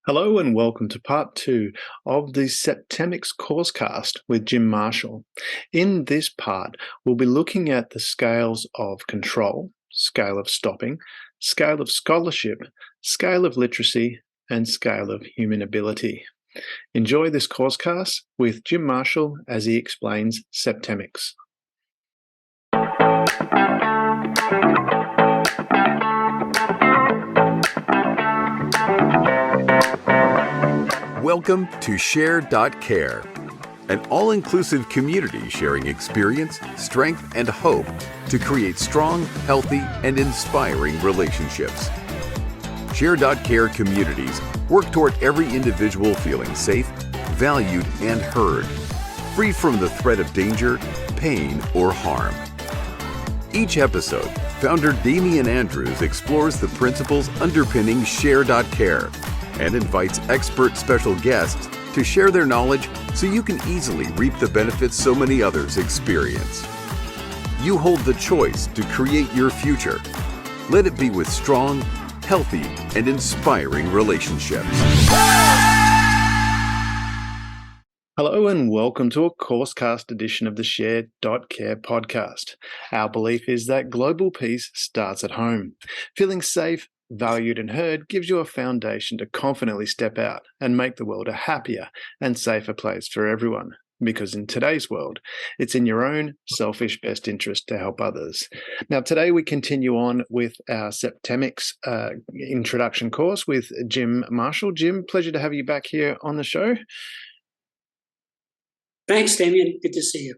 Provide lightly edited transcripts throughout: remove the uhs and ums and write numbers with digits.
Hello and welcome to part 2 of the Septemics CourseCast with Jim Marshall. In this part, we'll be looking at the scales of control, scale of stopping, scale of scholarship, scale of literacy, and scale of human ability. Enjoy this CourseCast with Jim Marshall as he explains Septemics. Welcome to Share.Care, an all-inclusive community sharing experience, strength, and hope to create strong, healthy, and inspiring relationships. Share.Care communities work toward every individual feeling safe, valued, and heard, free from the threat of danger, pain, or harm. Each episode, founder Damian Andrews explores the principles underpinning Share.Care and invites expert special guests to share their knowledge so you can easily reap the benefits so many others experience. You hold the choice to create your future. Let it be with strong, healthy, and inspiring relationships. Hello and welcome to a CourseCast edition of the Share.Care podcast. Our belief is that global peace starts at home. Feeling safe, valued, and heard gives you a foundation to confidently step out and make the world a happier and safer place for everyone. Because in today's world, it's in your own selfish best interest to help others. Now, today we continue on with our Septemics introduction course with Jim Marshall. Jim, pleasure to have you back here on the show. Thanks, Damian. Good to see you.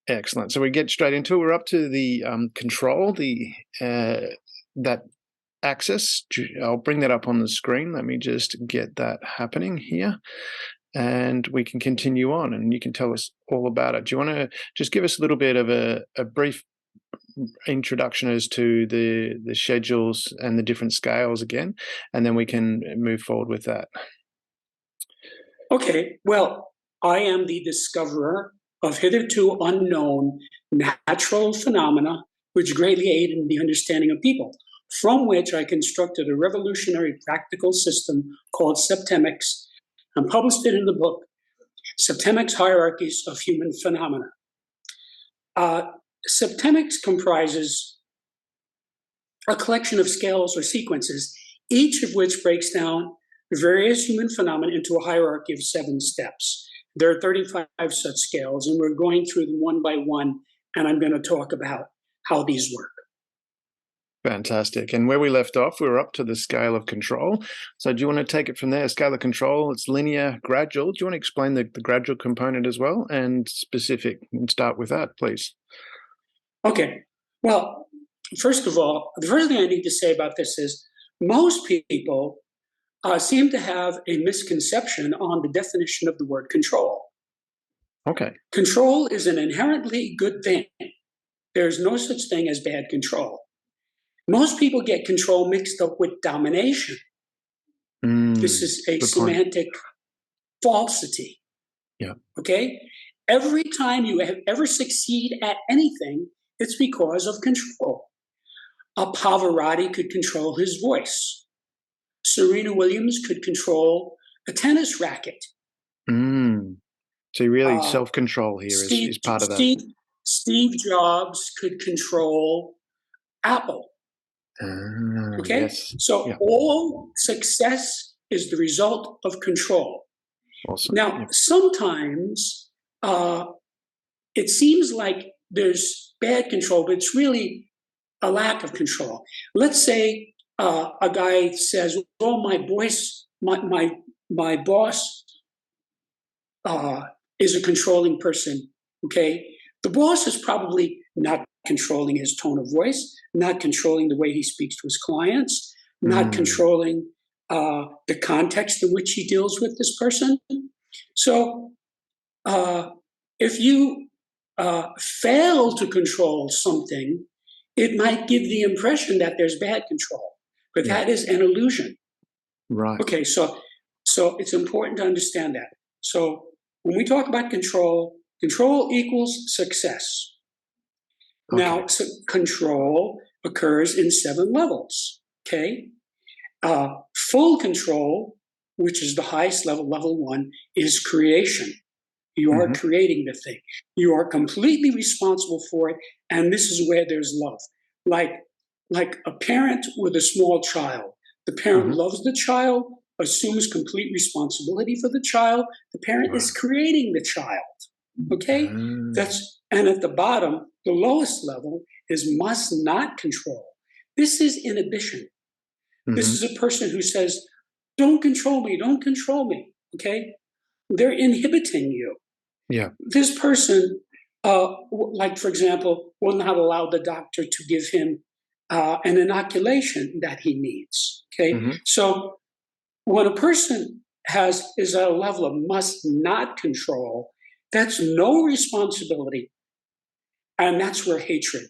Excellent. So we get straight into it. We're up to the control, that axis. I'll bring that up on the screen. Let me just get that happening here. And we can continue on and you can tell us all about it. Do you want to just give us a little bit of a brief introduction as to the schedules and the different scales again, and then we can move forward with that. Okay. Well, I am the discoverer of hitherto unknown natural phenomena which greatly aid in the understanding of people, from which I constructed a revolutionary practical system called Septemics and published it in the book, Septemics Hierarchies of Human Phenomena. Septemics comprises a collection of scales or sequences, each of which breaks down various human phenomena into a hierarchy of 7 steps. There are 35 such scales, and we're going through them one by one, and I'm going to talk about how these work. Fantastic. And where we left off, we were up to the scale of control. So do you want to take it from there? Scale of control, it's linear, gradual. Do you want to explain the gradual component as well and specific, and start with that, please? Okay. Well, first of all, the first thing I need to say about this is most people seem to have a misconception on the definition of the word control. Okay. Control is an inherently good thing. There's no such thing as bad control. Most people get control mixed up with domination. This is a semantic falsity. Yeah. Okay? Every time you ever succeed at anything, it's because of control. A Pavarotti could control his voice. Serena Williams could control a tennis racket. So really self-control here is part of that. Steve Jobs could control Apple. Okay? Yes. So all success is the result of control. Awesome. Now, sometimes it seems like there's bad control, but it's really a lack of control. Let's say a guy says, "Well, my boss is a controlling person." Okay, the boss is probably not controlling his tone of voice, not controlling the way he speaks to his clients, not controlling the context in which he deals with this person. So if you fail to control something, it might give the impression that there's bad control, but that is an illusion. Right. Okay, so it's important to understand that. So when we talk about control equals success. Okay. Now, control occurs in 7 levels, okay? Full control which is the highest level, level 1, is creation. You are creating the thing. You are completely responsible for it, and this is where there's love. Like a parent with a small child. The parent loves the child, assumes complete responsibility for the child. The parent is creating the child. Okay? And at the bottom, the lowest level is must not control. This is inhibition. This is a person who says, don't control me, don't control me. Okay? They're inhibiting you. Yeah. This person, like for example, will not allow the doctor to give him an inoculation that he needs. Okay, so when a person is at a level of must not control, that's no responsibility, and that's where hatred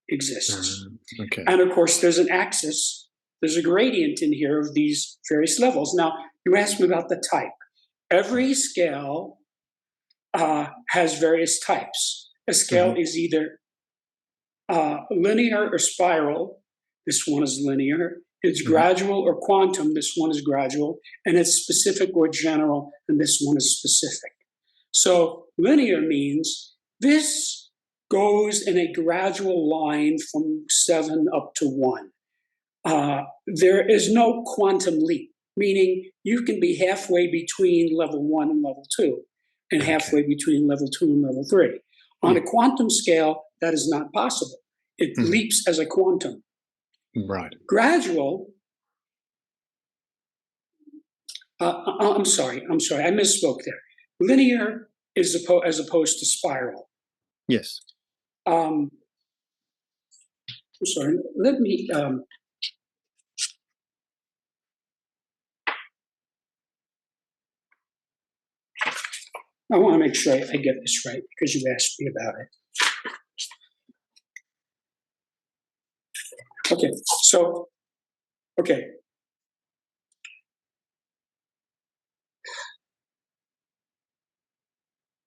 exists. Okay. And of course, there's an axis, there's a gradient in here of these various levels. Now, you asked me about the type. Every scale has various types. A scale is either linear or spiral. This one is linear. It's gradual or quantum. This one is gradual. And it's specific or general. And this one is specific. So linear means this goes in a gradual line from 7 up to 1. There is no quantum leap, meaning you can be halfway between level 1 and level 2. And halfway between level 2 and level 3. On a quantum scale, that is not possible. It leaps as a quantum. Right. Gradual, I'm sorry, I misspoke there. Linear is as opposed to spiral. Yes. I'm sorry, let me... I want to make sure I get this right because you asked me about it. Okay, so,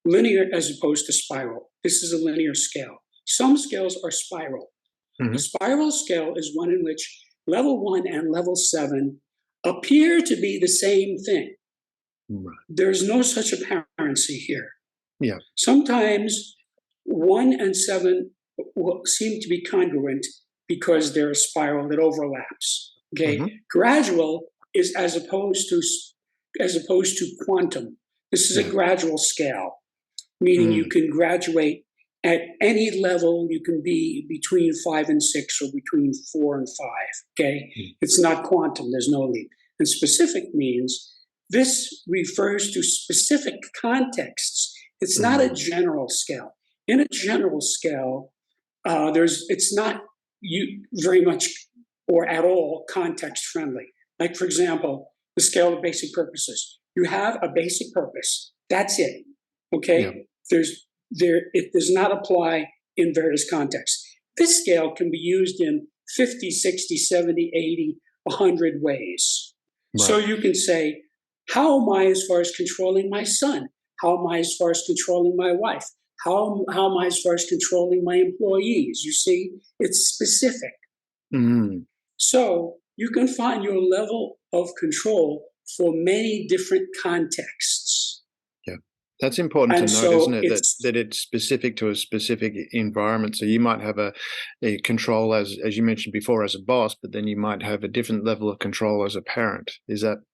linear as opposed to spiral. This is a linear scale. Some scales are spiral. A spiral scale is one in which level 1 and level 7 appear to be the same thing. Right. There's no such apparency here. Yeah. Sometimes 1 and 7 will seem to be congruent because they're a spiral that overlaps. Okay. Gradual is as opposed to quantum. This is a gradual scale, meaning you can graduate at any level. You can be between 5 and 6 or between 4 and 5. Okay. It's not quantum. There's no leap. And specific means this refers to specific contexts. It's not a general scale. In a general scale, it's not very much or at all context friendly. Like, for example, the scale of basic purposes. You have a basic purpose. That's it. Okay? Yeah. It does not apply in various contexts. This scale can be used in 50, 60, 70, 80, 100 ways. Right. So you can say, how am I as far as controlling my son? How am I as far as controlling my wife? How am I as far as controlling my employees? You see, it's specific. So you can find your level of control for many different contexts. Yeah, that's important to note, isn't it? That it's specific to a specific environment. So you might have a control, as you mentioned before, as a boss, but then you might have a different level of control as a parent. Is that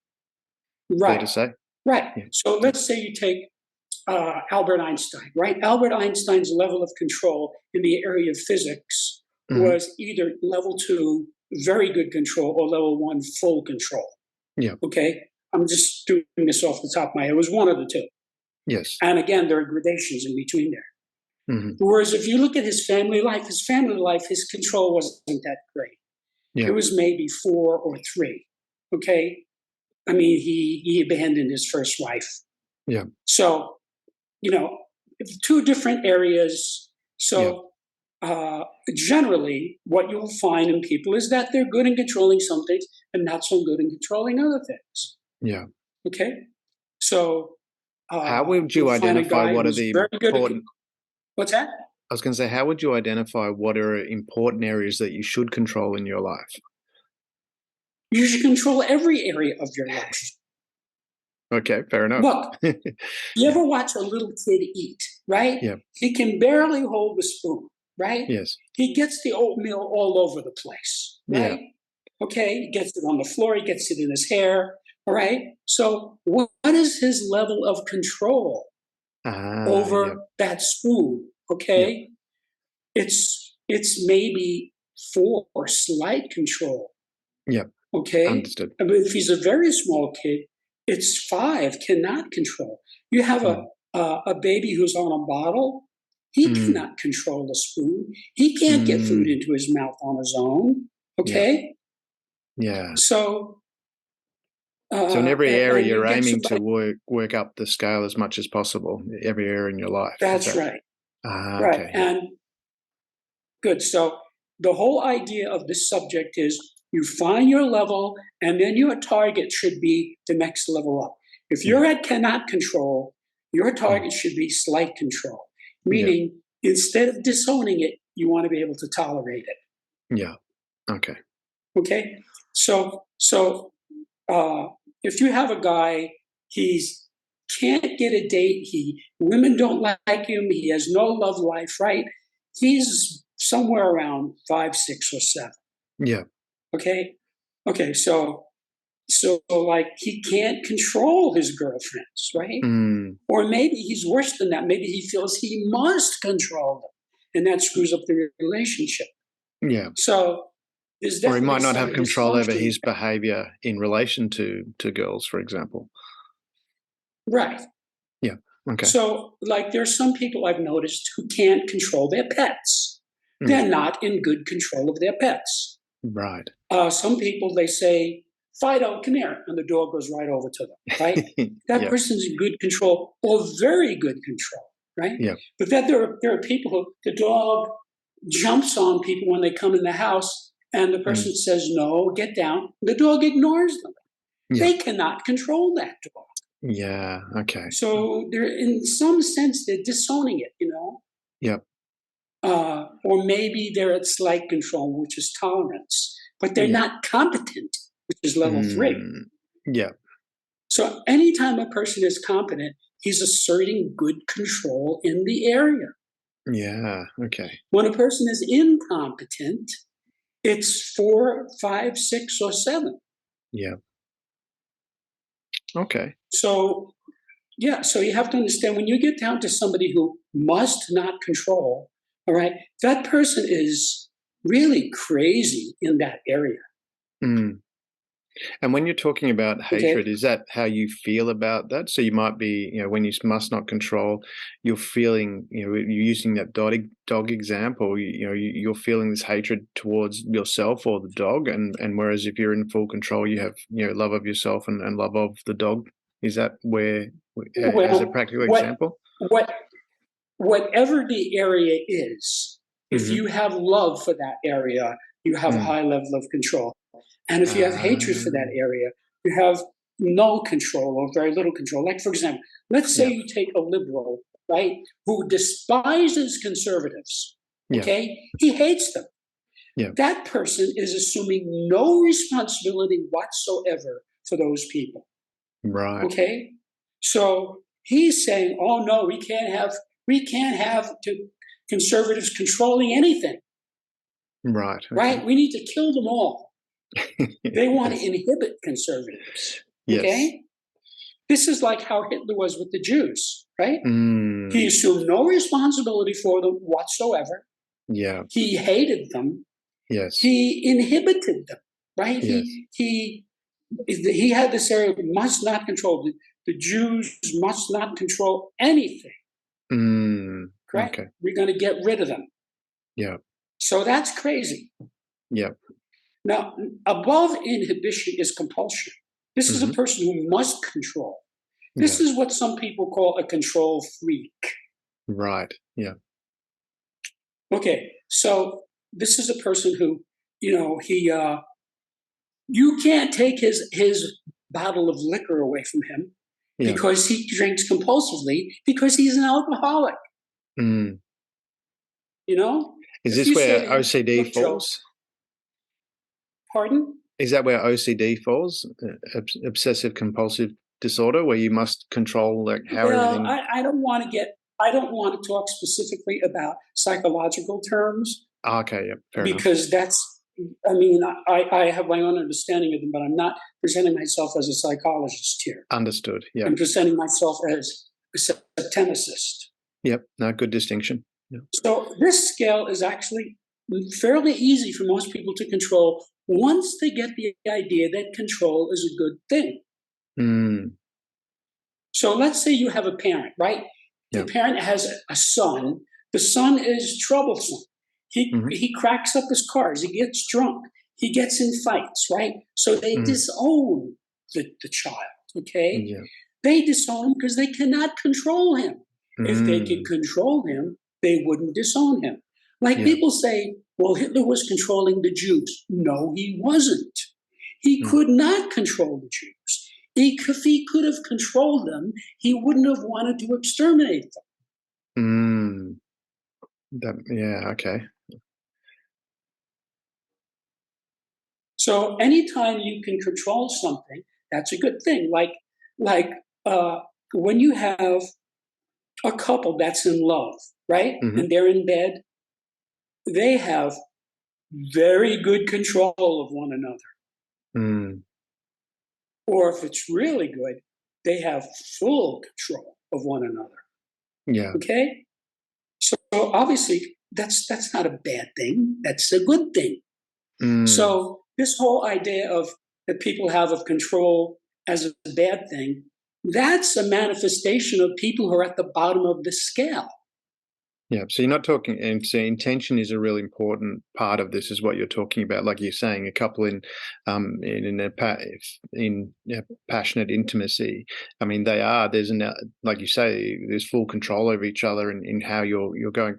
fair to say? Right. Yeah. So let's say you take Albert Einstein, right? Albert Einstein's level of control in the area of physics was either level 2, very good control, or level 1, full control. Yeah. Okay? I'm just doing this off the top of my head. It was one of the two. Yes. And again, there are gradations in between there. Whereas if you look at his family life, his control wasn't that great. Yeah. It was maybe 4 or 3. Okay? I mean, he abandoned his first wife. Yeah. So, 2 different areas. So generally, what you'll find in people is that they're good in controlling some things and not so good in controlling other things. Yeah. Okay. So how would you identify what are the important... What's that? I was going to say, how would you identify what are important areas that you should control in your life? You should control every area of your life. Okay, fair enough. Look, you ever watch a little kid eat, right? Yeah. He can barely hold the spoon, right? Yes. He gets the oatmeal all over the place, Yeah. right? Okay, he gets it on the floor, he gets it in his hair, all right? So what is his level of control Yep. over that spoon? Yep. Okay, it's maybe 4 or slight control. Yep. Okay, Understood. I mean, if he's a very small kid, it's 5, cannot control. You have Mm. a baby who's on a bottle. He Mm. cannot control the spoon. He can't get food Mm. into his mouth on his own. Yeah. Okay, Yeah. so So in every area, and you you're get aiming to somebody. work up the scale as much as possible. Every area in your life. Is That's that right, right, okay? Yeah. and good. So the whole idea of this subject is you find your level, and then your target should be the next level up. If Yeah. you're at cannot control, your Mm. target should be slight control, Yeah. meaning instead of disowning it, you want to be able to tolerate it. Yeah. Okay. Okay, so if you have a guy, he's can't get a date. Women don't like him. He has no love life. Right? He's somewhere around 5, 6, or 7. Yeah. Okay, okay. So like he can't control his girlfriends, right? Mm. Or maybe he's worse than that. Maybe he feels he must control them, and that screws up the relationship. Yeah. So there's Or he definitely might not some have control over dysfunction. his behavior in relation to girls, for example. Right. Yeah. Okay. So, like, there's some people I've noticed who can't control their pets. Yeah. They're not in good control of their pets. Right. Some people, they say, Fido, come here, and the dog goes right over to them, right? That Yeah. person's in good control or very good control, right? Yeah. But then there are people who the dog jumps on people when they come in the house, and the Mm. person says, no, get down. The dog ignores them. Yeah. They cannot control that dog. Yeah. Okay. So they're in some sense they're disowning it, Yep. or maybe they're at slight control, which is tolerance, but they're Yeah. not competent, which is level 3. Mm. Yeah. So anytime a person is competent, he's asserting good control in the area. Yeah. Okay. When a person is incompetent, it's 4, 5, 6, or 7. Yeah. Okay. So yeah, so you have to understand when you get down to somebody who must not control, all right, that person is really crazy in that area. Mm. And when you're talking about Okay. hatred, is that how you feel about that? So you might be, when you must not control, you're feeling, you're using that dog example, you're feeling this hatred towards yourself or the dog. And whereas if you're in full control, you have, love of yourself and love of the dog. Is that where, as a Well, practical what example? what whatever the area is, if Mm-hmm. you have love for that area, you have a Mm. high level of control. And if you have hatred for that Um, area, you have no control or very little control. Like, for example, let's say yeah. you take a liberal, right, who despises conservatives, Yeah. okay? He hates them. Yeah. That person is assuming no responsibility whatsoever for those people, Right. okay? So he's saying, oh no, we can't have conservatives controlling anything, Right. Okay. right? We need to kill them all. They want to Yes. inhibit conservatives. Yes. Okay? This is like how Hitler was with the Jews, right? He Mm. assumed no responsibility for them whatsoever. Yeah. He hated them. Yes. He inhibited them, right? Yes. He had this area must not control. The Jews must not control anything, Mm. correct? Okay. We're going to get rid of them. Yeah. So that's crazy. Yeah. Now, above inhibition is compulsion. This is a Mm-hmm. person who must control. This Yeah. is what some people call a control freak. Right. Yeah. Okay, so this is a person who, you can't take his bottle of liquor away from him Yeah. because he drinks compulsively because he's an alcoholic. Mm. You know, Is if this you say where to him, OCD "Look, Joe, falls? pardon." Is that where OCD falls? Obsessive compulsive disorder where you must control like how Well, everything. I don't want to talk specifically about psychological terms Okay, yeah, fair enough. because I mean, I have my own understanding of them, but I'm not presenting myself as a psychologist here. Understood. Yeah. I'm presenting myself as a septemicist. Yep. No, good distinction. Yeah. So this scale is actually fairly easy for most people to control once they get the idea that control is a good thing. Mm, So let's say you have a parent, right? The yeah. parent has a son. The son is troublesome. He cracks up his cars. He gets drunk. He gets in fights, right? So they disown the child, okay? Yeah. They disown him because they cannot control him. If they could control him, they wouldn't disown him. Like Yeah. people say, well, Hitler was controlling the Jews. No, he wasn't. He Mm. could not control the Jews. If he could have controlled them, he wouldn't have wanted to exterminate them. Yeah, okay. So anytime you can control something, that's a good thing. Like when you have a couple that's in love, right? And they're in bed, they have very good control of one another. Or if it's really good, they have full control of one another. Yeah. Okay? So obviously that's not a bad thing. That's a good thing. So this whole idea of that people have of control as a bad thing, that's a manifestation of people who are at the bottom of the scale. Yeah, so you're not talking, and so intention is a really important part of this, is what you're talking about. Like you're saying, a couple in passionate intimacy. I mean, like you say, there's full control over each other in how you're going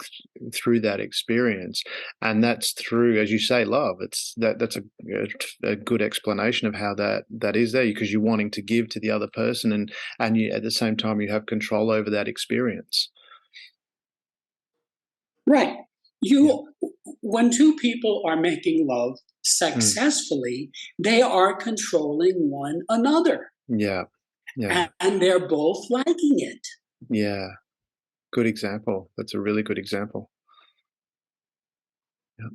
through that experience, and that's through, as you say, love. That's a good explanation of how that is there, because you're wanting to give to the other person, and you at the same time you have control over that experience. Right. When two people are making love successfully, they are controlling one another. Yeah. Yeah. And they're both liking it. Yeah. Good example. That's a really good example. Yeah.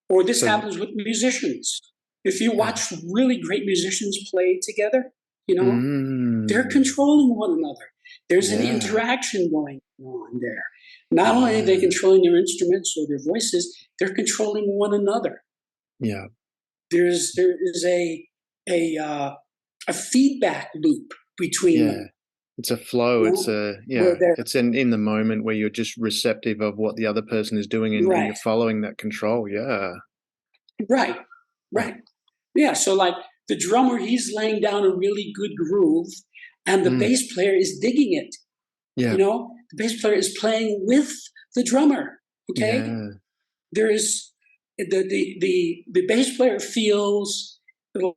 Or this happens with musicians. If you watch really great musicians play together, they're controlling one another. There's an interaction going on there. Not only are they controlling their instruments or their voices, they're controlling one another. Yeah. There is a feedback loop between them. It's a flow. It's in the moment where you're just receptive of what the other person is doing, and you're following that control. Yeah. Right. Yeah. So like the drummer, he's laying down a really good groove, and the bass player is digging it. Yeah. The bass player is playing with the drummer. Okay. Yeah. There is the bass player feels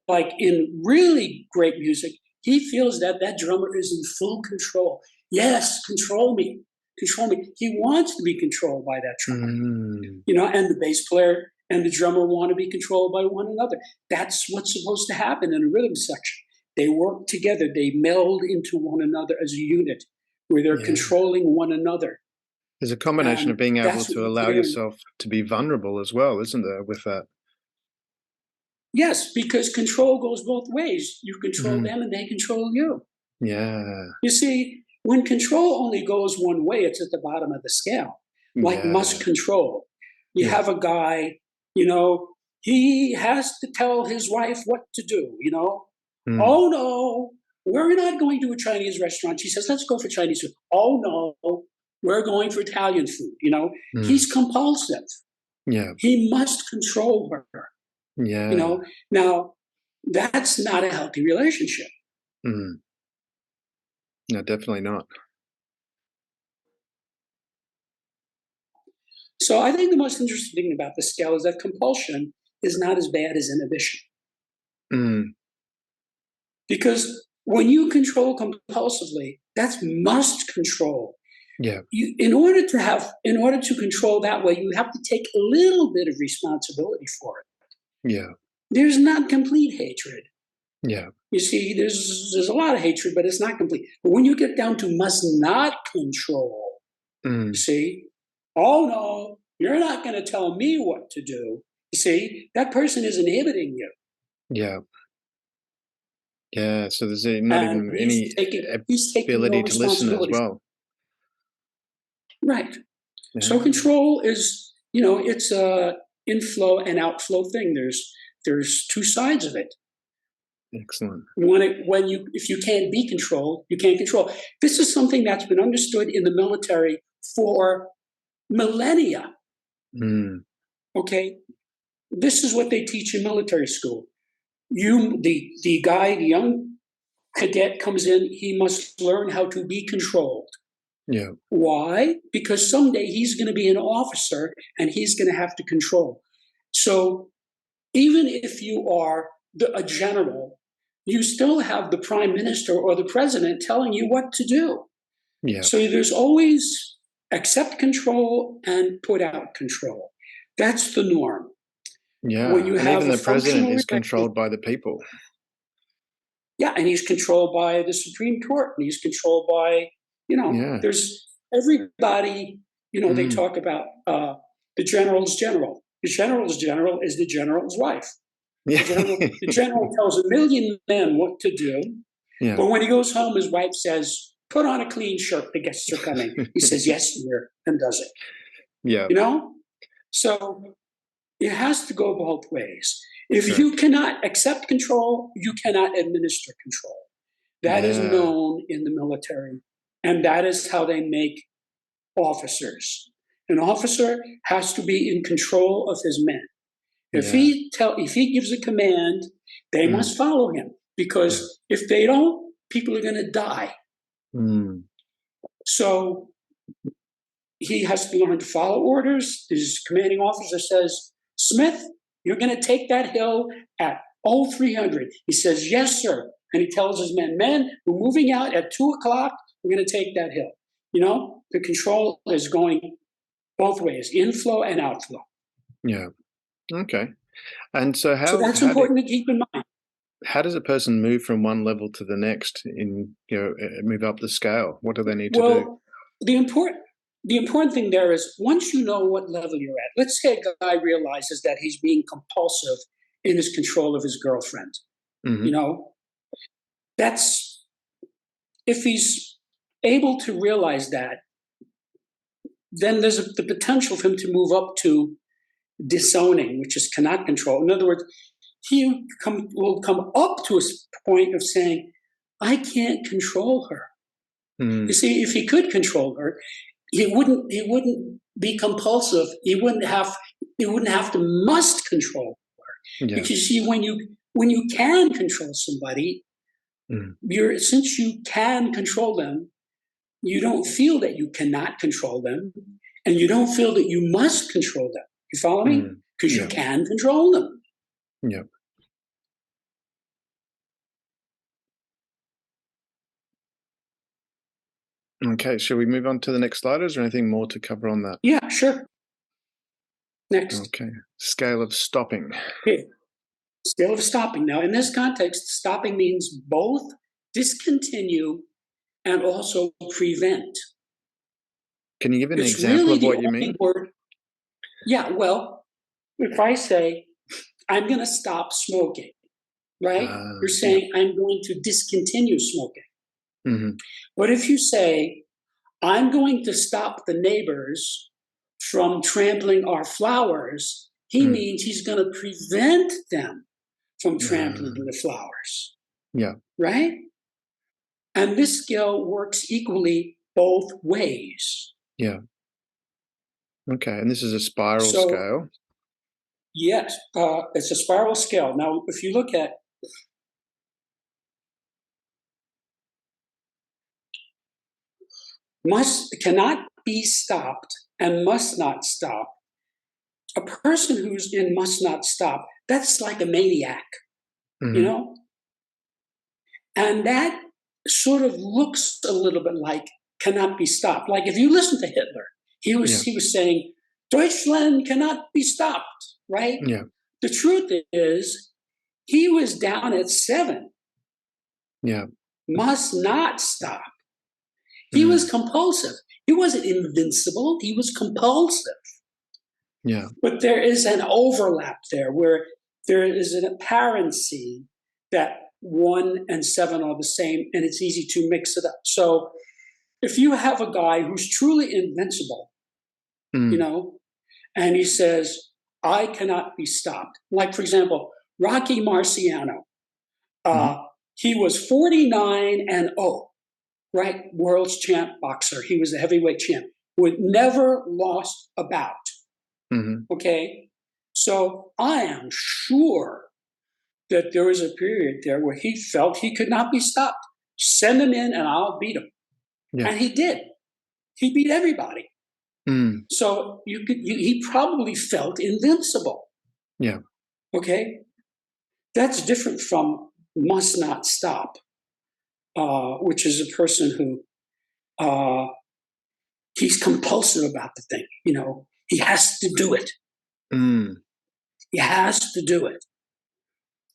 like in really great music, he feels that drummer is in full control. Yes, control me. He wants to be controlled by that drummer. And the bass player and the drummer want to be controlled by one another. That's what's supposed to happen in a rhythm section. They work together. They meld into one another as a unit where they're controlling one another. There's a combination of being able to allow yourself to be vulnerable as well, isn't there, with that? Yes, because control goes both ways. You control them and they control you. Yeah. You see, when control only goes one way, it's at the bottom of the scale. Like must control. You have a guy, he has to tell his wife what to do, Oh, no, we're not going to a Chinese restaurant. She says, let's go for Chinese food. Oh, no, we're going for Italian food, He's compulsive. Yeah. He must control her. Yeah. Now that's not a healthy relationship. No, definitely not. So I think the most interesting thing about the scale is that compulsion is not as bad as inhibition. Because when you control compulsively, that's must control. Yeah. In order to control that way, you have to take a little bit of responsibility for it. Yeah. There's not complete hatred. Yeah. You see, there's a lot of hatred, but it's not complete. But when you get down to must not control, you Mm. see, oh no, you're not going to tell me what to do. You see, that person is inhibiting you, Yeah. Yeah. So there's not and even any he's taking no ability to listen as responsibility. well. Right. So Yeah. control is, it's a inflow and outflow thing. There's two sides of it. Excellent. If you can't be controlled, you can't control. This is something that's been understood in the military for millennia. Mm. Okay, this is what they teach in military school. The young cadet comes in. He must learn how to be controlled. Yeah. Why? Because someday he's going to be an officer and he's going to have to control. So even if you are a general, you still have the prime minister or the president telling you what to do. Yeah. So there's always accept control and put out control. That's the norm. Yeah. When you And have even a the president functional is relationship, controlled by the people. yeah, and he's controlled by the Supreme Court, and he's controlled by, Yeah. there's everybody, they Mm. talk about the general's general. The general's general is the general's wife. Yeah. The general tells a million men what to do, Yeah. but when he goes home, his wife says, "Put on a clean shirt. The guests are coming." He says, "Yes, dear," and does it. Yeah. So it has to go both ways. If you Correct. cannot accept control, you cannot administer control. That is Yeah. known in the military, and that is how they make officers. An officer has to be in control of his men. If Yeah. he gives a command, they Mm. must follow him, Yeah. because if they don't, people are going to die. Mm. So he has to learn to follow orders. His commanding officer says, "Smith, you're going to take that hill at 0300." He says, "Yes, sir." And he tells his men, we're moving out at 2 o'clock. We're going to take that hill. The control is going both ways, inflow and outflow. Yeah. Okay. And so So that's important to keep in mind. how does a person move from one level to the next move up the scale? What do they need to do? Well, the important thing there is, once you know what level you're at, let's say a guy realizes that he's being compulsive in his control of his girlfriend. Hmm. You know, that's if he's able to realize that, then there's the potential for him to move up to disowning, which is cannot control. In other words, he will come up to a point of saying, "I can't control her." You Mm. see, if he could control her, he wouldn't be compulsive. He wouldn't have to must control her. Yeah. Because see, when you can control somebody, Mm. since you can control them, you don't feel that you cannot control them, and you don't feel that you must control them. You follow me? Mm. Because you Yeah. can control them. Yeah. Okay. Shall we move on to the next slide? Is there anything more to cover on that? Yeah, sure. Next. Okay. Scale of stopping. Okay. Scale of stopping. Now, in this context, stopping means both discontinue and also prevent. Can you give an It's example really of the what you only mean? word. Yeah, well, if I say, "I'm going to stop smoking," right? You're Yeah. saying, "I'm going to discontinue smoking." Hmm. But if you say, "I'm going to stop the neighbors from trampling our flowers," he Mm. means he's going to prevent them from trampling Uh, the flowers, yeah. right? And this scale works equally both ways. Yeah. Okay. And this is a spiral So, scale. yes, it's a spiral scale. Now, if you look at cannot be stopped and must not stop, a person who's in must not stop, that's like a maniac, you Hmm. know? And that sort of looks a little bit like cannot be stopped. Like if you listen to Hitler, he was Yeah. he was saying, "Deutschland cannot be stopped," right? Yeah. The truth is, He was down at 7. Yeah. Must not stop. He was compulsive. He wasn't invincible. He was compulsive. Yeah. But there is an overlap there where there is an apparency that 1 and 7 are the same, and it's easy to mix it up. So if you have a guy who's truly invincible, and he says, I cannot be stopped. Like, for example, Rocky Marciano. He was 49-0, right? World's champ boxer. He was the heavyweight champ who had never lost a bout. Okay? So I am sure that there was a period there where he felt he could not be stopped. Send him in and I'll beat him. Yeah. And he did. He beat everybody. So he probably felt invincible. Yeah. Okay? That's different from must not stop, which is a person who he's compulsive about the thing. He has to do it. He has to do it.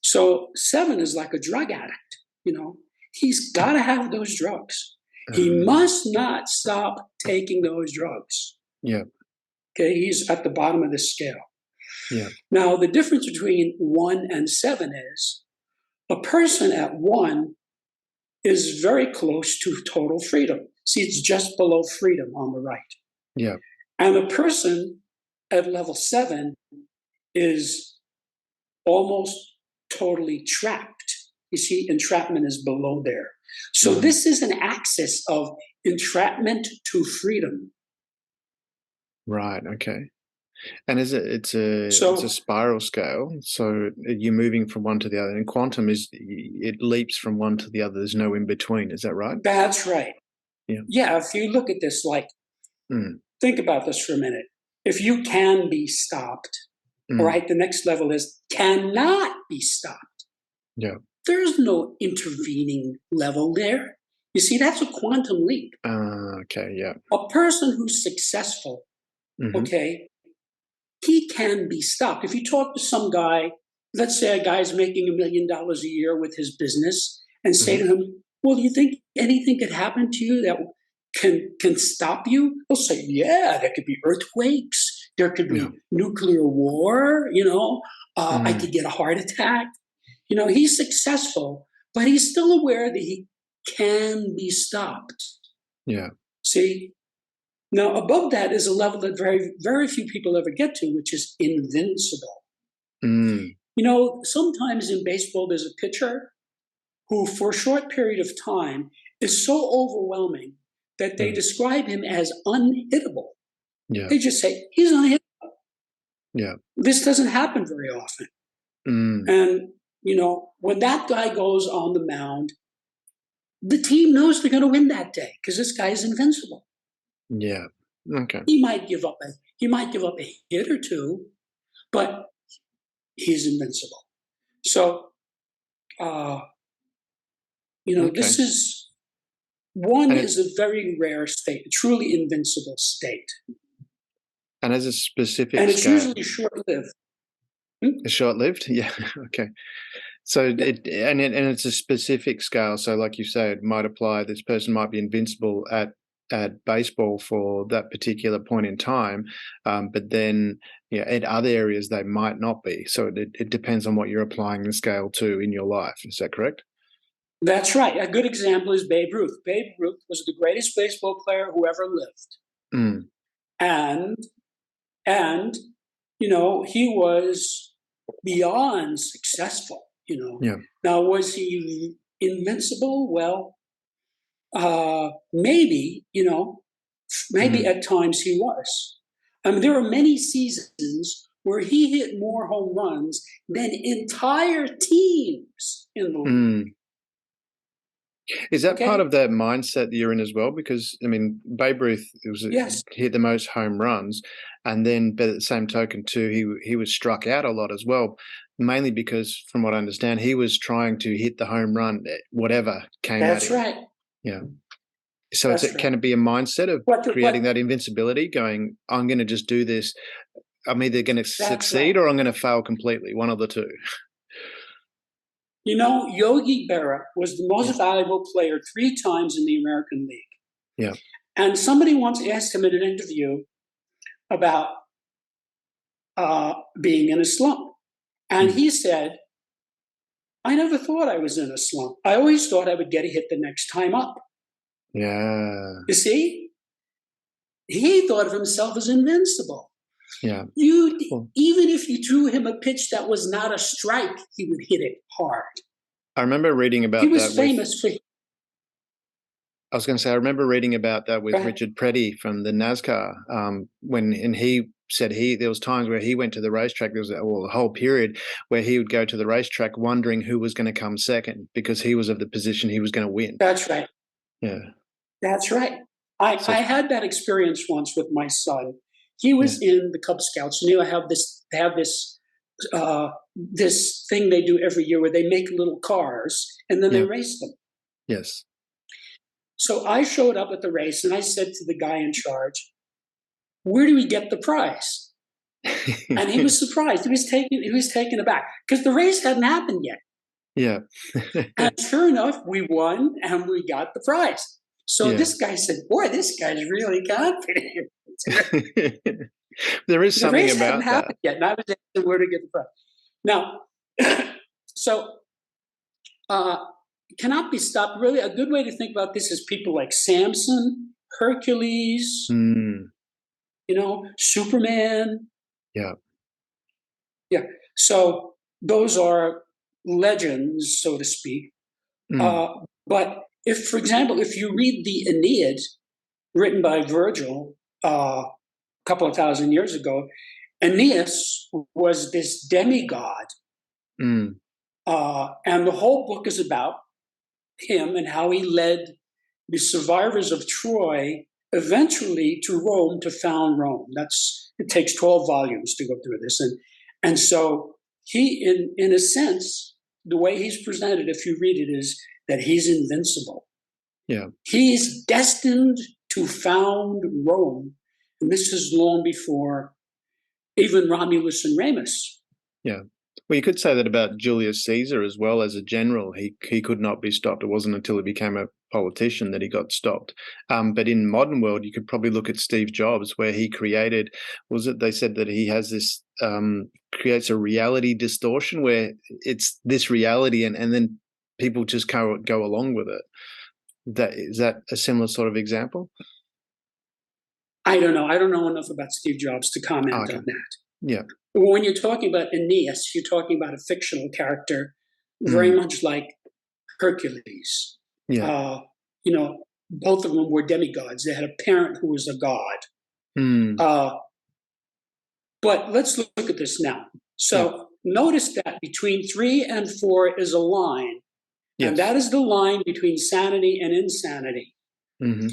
So 7 is like a drug addict. He's got to have those drugs. He must not stop taking those drugs. Yeah. Okay, he's at the bottom of the scale. Yeah. Now, the difference between 1 and 7 is a person at 1 is very close to total freedom. See, it's just below freedom on the right. Yeah. And a person at level 7 is almost totally trapped. You see, entrapment is below there. So this is an axis of entrapment to freedom. Right. Okay. And it's a spiral scale. So you're moving from one to the other. And quantum it leaps from one to the other. There's no in between. Is that right? That's right. Yeah. Yeah. If you look at this, think about this for a minute. If you can be stopped, all right, the next level is cannot be stopped. Yeah. There's no intervening level there. You see, that's a quantum leap. Okay. Yeah. A person who's successful, okay, he can be stopped. If you talk to some guy, let's say a guy's making $1 million a year with his business, and say to him, well, do you think anything could happen to you that can stop you? He'll say, yeah, there could be earthquakes. There could be nuclear war. I could get a heart attack. He's successful, but he's still aware that he can be stopped. Yeah. See? Now, above that is a level that very, very few people ever get to, which is invincible. Sometimes in baseball, there's a pitcher who, for a short period of time, is so overwhelming that they describe him as unhittable. Yeah. They just say, he's unhittable. Yeah. This doesn't happen very often. And, when that guy goes on the mound, the team knows they're going to win that day because this guy is invincible. Yeah. Okay. He might give up a hit or two, but he's invincible. So, this is is a very rare state, a truly invincible state. And as a specific and it's scale, usually short-lived. Short-lived? Yeah. Okay. So it's a specific scale. So like you say, it might apply. This person might be invincible at baseball for that particular point in time, but then in other areas they might not be. So it depends on what you're applying the scale to in your life. Is that correct? That's right. A good example is Babe Ruth. Babe Ruth was the greatest baseball player who ever lived. And he was beyond successful. Now, was he invincible? Well, maybe at times he was. I mean, there are many seasons where he hit more home runs than entire teams in the league. Is that part of that mindset that you're in as well? Because, I mean, Babe Ruth hit the most home runs, and then, but at the same token too, he was struck out a lot as well, mainly because, from what I understand, he was trying to hit the home run, whatever came at him. That's right. Yeah. So can it be a mindset of creating that invincibility, going, I'm going to just do this, I'm either going to succeed or I'm going to fail completely, one of the two? You know, Yogi Berra was the most valuable player 3 times in the American League. Yeah. And somebody once asked him in an interview about being in a slump. And he said, I never thought I was in a slump. I always thought I would get a hit the next time up. Yeah. You see? He thought of himself as invincible. Yeah. Even if you threw him a pitch that was not a strike, he would hit it hard. I remember reading about that. He was famous for. I was going to say, I remember reading about that with Richard Preddy from the NASCAR, and he said there was times where he went to the racetrack. There was a whole period where he would go to the racetrack wondering who was going to come second because he was of the position he was going to win. That's right. Yeah. That's right. I had that experience once with my son. He was in the Cub Scouts. And they have this thing they do every year where they make little cars and then they race them. Yes. So I showed up at the race and I said to the guy in charge, "Where do we get the prize?" And he was surprised. He was taken aback because the race hadn't happened yet. Yeah. And sure enough, we won and we got the prize. So this guy said, "Boy, this guy's really confident." There is something about that. The race hadn't happened yet, and I was asking where to get the prize. Now, so cannot be stopped. Really, a good way to think about this is people like Samson, Hercules, Superman. Yeah. Yeah. So those are legends, so to speak. But if, for example, if you read the Aeneid, written by Virgil a couple of thousand years ago, Aeneas was this demigod. And the whole book is about him and how he led the survivors of Troy eventually to Rome to found Rome. It takes 12 volumes to go through this. And so he, in a sense, the way he's presented, if you read it, is that he's invincible. Yeah. He's destined to found Rome. And this is long before even Romulus and Remus. Yeah. Well, you could say that about Julius Caesar as well. As a general. He could not be stopped. It wasn't until he became a politician that he got stopped. But in modern world, you could probably look at Steve Jobs, where he created, they said that he has this, creates a reality distortion where it's this reality and then people just go along with it. Is that a similar sort of example? I don't know. I don't know enough about Steve Jobs to comment on that. Yeah. When you're talking about Aeneas, you're talking about a fictional character, very much like Hercules. Yeah. Both of them were demigods. They had a parent who was a god. But let's look at this now. So notice that between 3 and 4 is a line. Yes. And that is the line between sanity and insanity.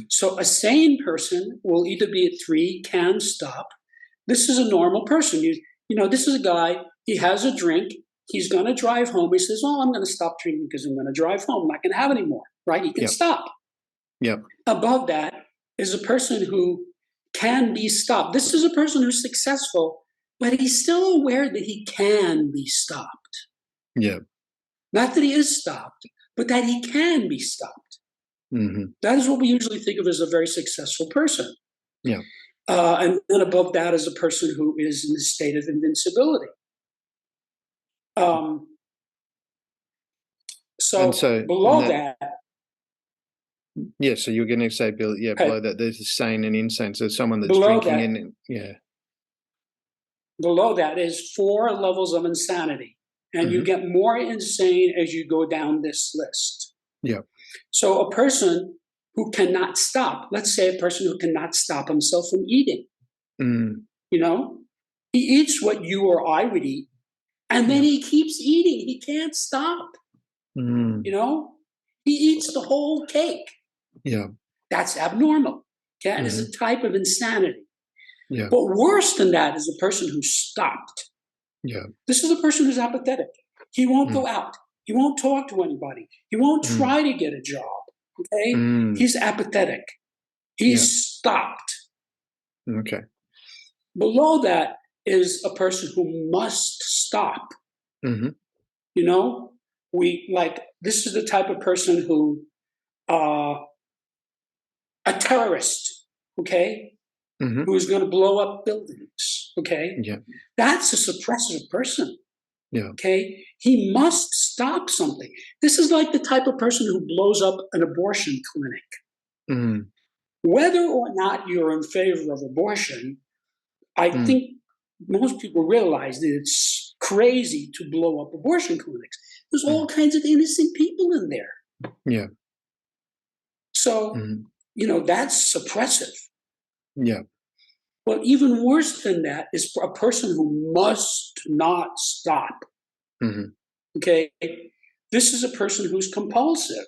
So a sane person will either be at 3, can stop. This is a normal person. This is a guy, he has a drink, he's going to drive home. He says, I'm going to stop drinking because I'm going to drive home. I'm not going to have any more, right? He can stop. Yep. Above that is a person who can be stopped. This is a person who's successful, but he's still aware that he can be stopped. Yeah. Not that he is stopped, but that he can be stopped. That is what we usually think of as a very successful person. Yeah. And then above that is a person who is in a state of invincibility. So below that. Yeah, so you're going to say, Bill, below that there's a sane and insane. So someone that's drinking Below that is 4 levels of insanity. And you get more insane as you go down this list. Yeah. So a person who cannot stop, let's say a person who cannot stop himself from eating. He eats what you or I would eat, and then he keeps eating. He can't stop. He eats the whole cake. Yeah. That's abnormal. That is a type of insanity. Yeah. But worse than that is a person who's stopped. Yeah. This is a person who's apathetic. He won't go out. He won't talk to anybody. He won't try to get a job. Okay? He's apathetic. He's stopped. Okay. Below that is a person who must stop. this is the type of person who, a terrorist, okay, Mm-hmm. who's going to blow up buildings, okay? Yeah. That's a suppressive person, Yeah. okay? He must stop something. This is like the type of person who blows up an abortion clinic. Mm. Whether or not you're in favor of abortion, I think most people realize that it's crazy to blow up abortion clinics. There's all kinds of innocent people in there. Yeah. So, that's suppressive. Yeah. Well, even worse than that is a person who must not stop. Mm-hmm. Okay? This is a person who's compulsive.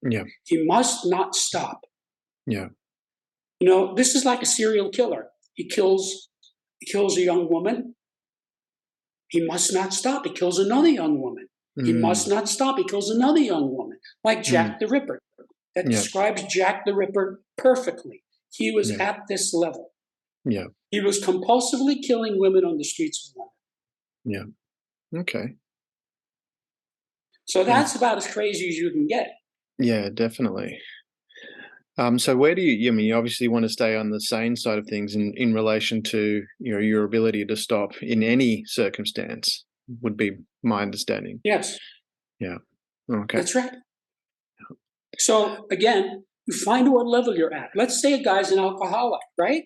Yeah. He must not stop. Yeah. This is like a serial killer. He kills a young woman. He must not stop. He kills another young woman. He must not stop. He kills another young woman, like Jack the Ripper. That describes Jack the Ripper perfectly. He was at this level. Yeah. He was compulsively killing women on the streets of London. Yeah. Okay. So that's about as crazy as you can get. Yeah, definitely. So where do you obviously want to stay on the sane side of things in relation to your ability to stop in any circumstance would be my understanding. Yes. Yeah. Okay. That's right. So again, you find what level you're at. Let's say a guy's an alcoholic, right?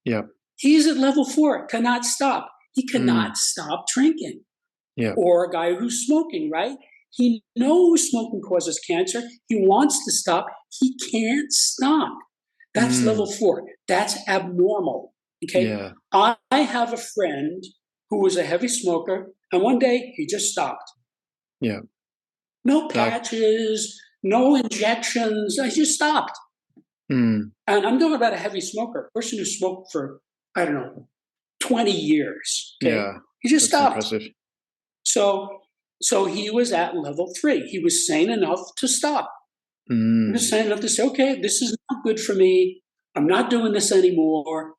Yeah. He's at level 4, cannot stop. He cannot stop drinking. Yeah. Or a guy who's smoking, right? He knows smoking causes cancer. He wants to stop. He can't stop. That's level 4. That's abnormal. Okay. Yeah. I have a friend who was a heavy smoker, and one day he just stopped. Yeah. No patches, no injections. I just stopped. And I'm talking about a heavy smoker, a person who smoked for, 20 years. Okay? Yeah. He just stopped. Impressive. So he was at level 3. He was sane enough to stop. He was sane enough to say, okay, this is not good for me. I'm not doing this anymore.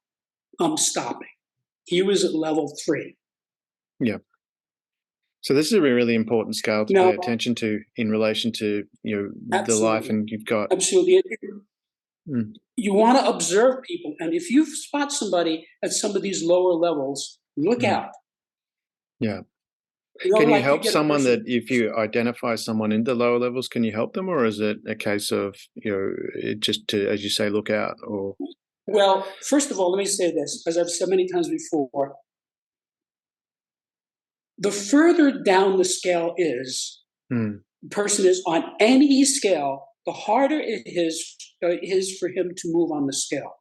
I'm stopping. He was at level 3. Yeah. So this is a really important scale to pay attention to in relation to the life and you've got. Absolutely. You want to observe people, and if you spot somebody at some of these lower levels, look out. Yeah. Can you help someone that if you identify someone in the lower levels, can you help them, or is it a case of just to, as you say, look out? Or well, first of all, let me say this, as I've said many times before: the further down the scale is, the person is on any scale, the harder it is for him to move on the scale.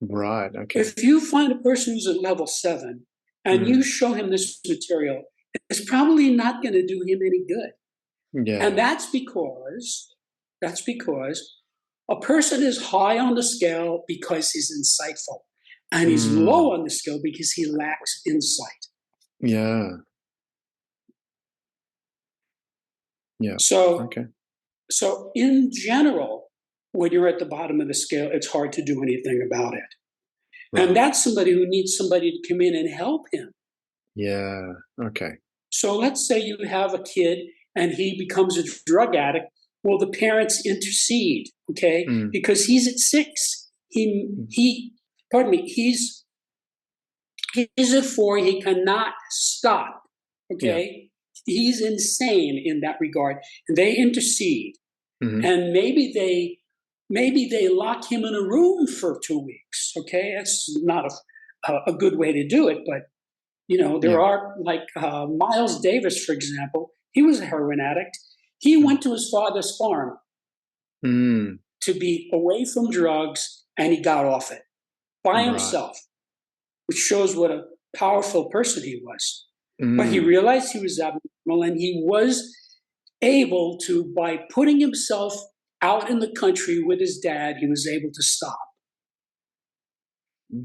Right. Okay. If you find a person who's at level 7 and you show him this material, it's probably not going to do him any good. Yeah. And that's because a person is high on the scale because he's insightful, and he's low on the scale because he lacks insight. Yeah. Yeah. So in general, when you're at the bottom of the scale, it's hard to do anything about it. Right. And that's somebody who needs somebody to come in and help him. Yeah. Okay. So let's say you have a kid and he becomes a drug addict. Well, the parents intercede, okay? Because he's at 6. He's at 4. He cannot stop, okay? Yeah. He's insane in that regard. And they intercede. And maybe they lock him in a room for 2 weeks, okay? That's not a good way to do it, but there are, like Miles Davis, for example. He was a heroin addict. He went to his father's farm to be away from drugs, and he got off it by himself, which shows what a powerful person he was. But he realized he was abnormal, and he was able to, by putting himself out in the country with his dad, he was able to stop.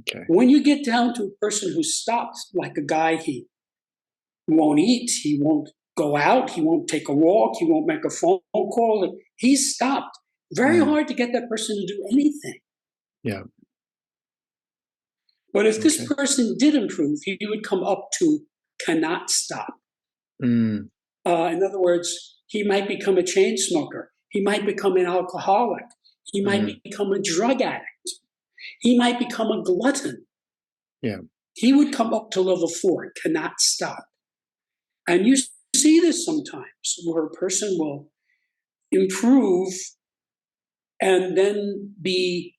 Okay. When you get down to a person who stops, like a guy, he won't eat, he won't go out, he won't take a walk, he won't make a phone call. He's stopped. Very hard to get that person to do anything. Yeah. But if this person did improve, he would come up to cannot stop. In other words, he might become a chain smoker. He might become an alcoholic. He might become a drug addict. He might become a glutton. Yeah. He would come up to level 4, cannot stop. And you see this sometimes where a person will improve and then be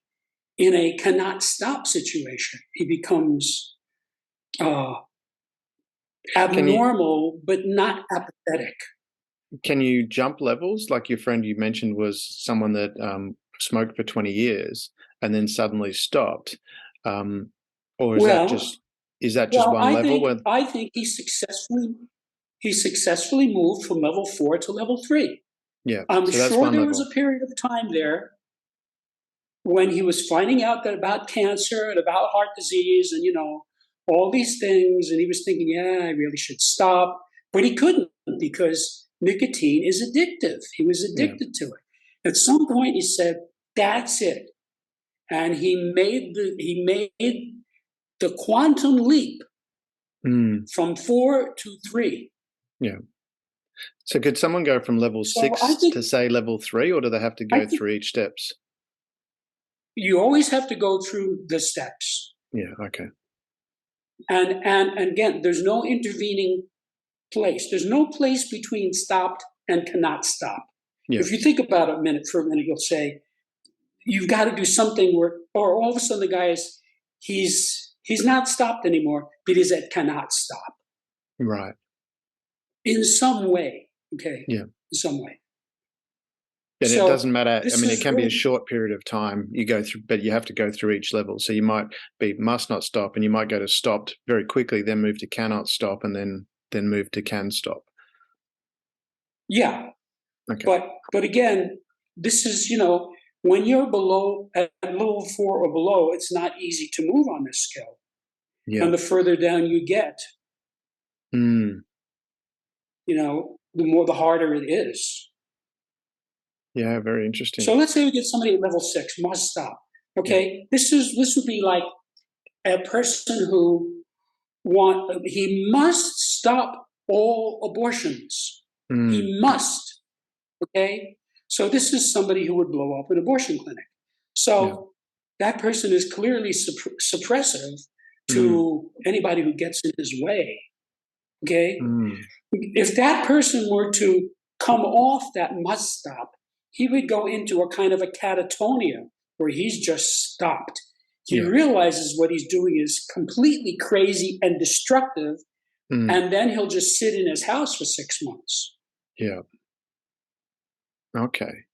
in a cannot stop situation. He becomes abnormal, but not apathetic. Can you jump levels? Like your friend you mentioned was someone that smoked for 20 years and then suddenly stopped. Or is that just one level? I think he successfully moved from level 4 to level 3. Yeah. I'm so that's sure one there level. was a period of time there when he was finding out that about cancer and about heart disease and, all these things. And he was thinking, yeah, I really should stop. But he couldn't because nicotine is addictive. He was addicted to it. At some point, he said, that's it. And he made the quantum leap from 4 to 3. Yeah. So could someone go from level 6 to say level 3, or do they have to go through each steps? You always have to go through the steps. Yeah. Okay. And again, there's no intervening place. There's no place between stopped and cannot stop. Yeah. If you think about it for a minute, you'll say, you've got to do something or all of a sudden the guy he's not stopped anymore, but he's at cannot stop. Right. In some way. Okay. Yeah. In some way. And it doesn't matter. I mean, it can be a short period of time you go through, but you have to go through each level. So you might be must not stop, and you might go to stopped very quickly, then move to cannot stop, and then move to can stop. Yeah. Okay. But again, this is, when you're below at level 4 or below, it's not easy to move on this scale. Yeah. And the further down you get, the harder it is. Yeah, very interesting. So let's say we get somebody at level 6, must stop. Okay, yeah. This would be like a person who he must stop all abortions. He must. Okay, so this is somebody who would blow up an abortion clinic. So that person is clearly suppressive to anybody who gets in his way. Okay, if that person were to come off that must stop, he would go into a kind of a catatonia where he's just stopped. He realizes what he's doing is completely crazy and destructive, and then he'll just sit in his house for 6 months. Yeah. Okay.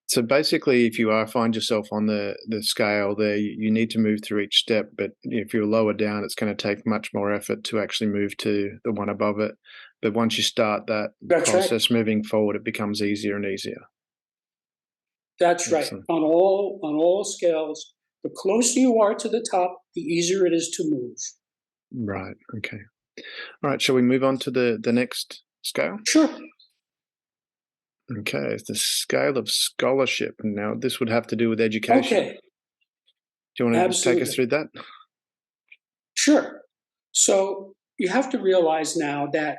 So basically, if you find yourself on the scale there, you need to move through each step. But if you're lower down, it's going to take much more effort to actually move to the one above it. But once you start that process moving forward, it becomes easier and easier. That's excellent. Right. On all scales, the closer you are to the top, the easier it is to move. Right. Okay. All right. Shall we move on to the next scale? Sure. Okay, it's the scale of scholarship. Now, this would have to do with education. Okay. Do you want to take us through that? Sure. So you have to realize now that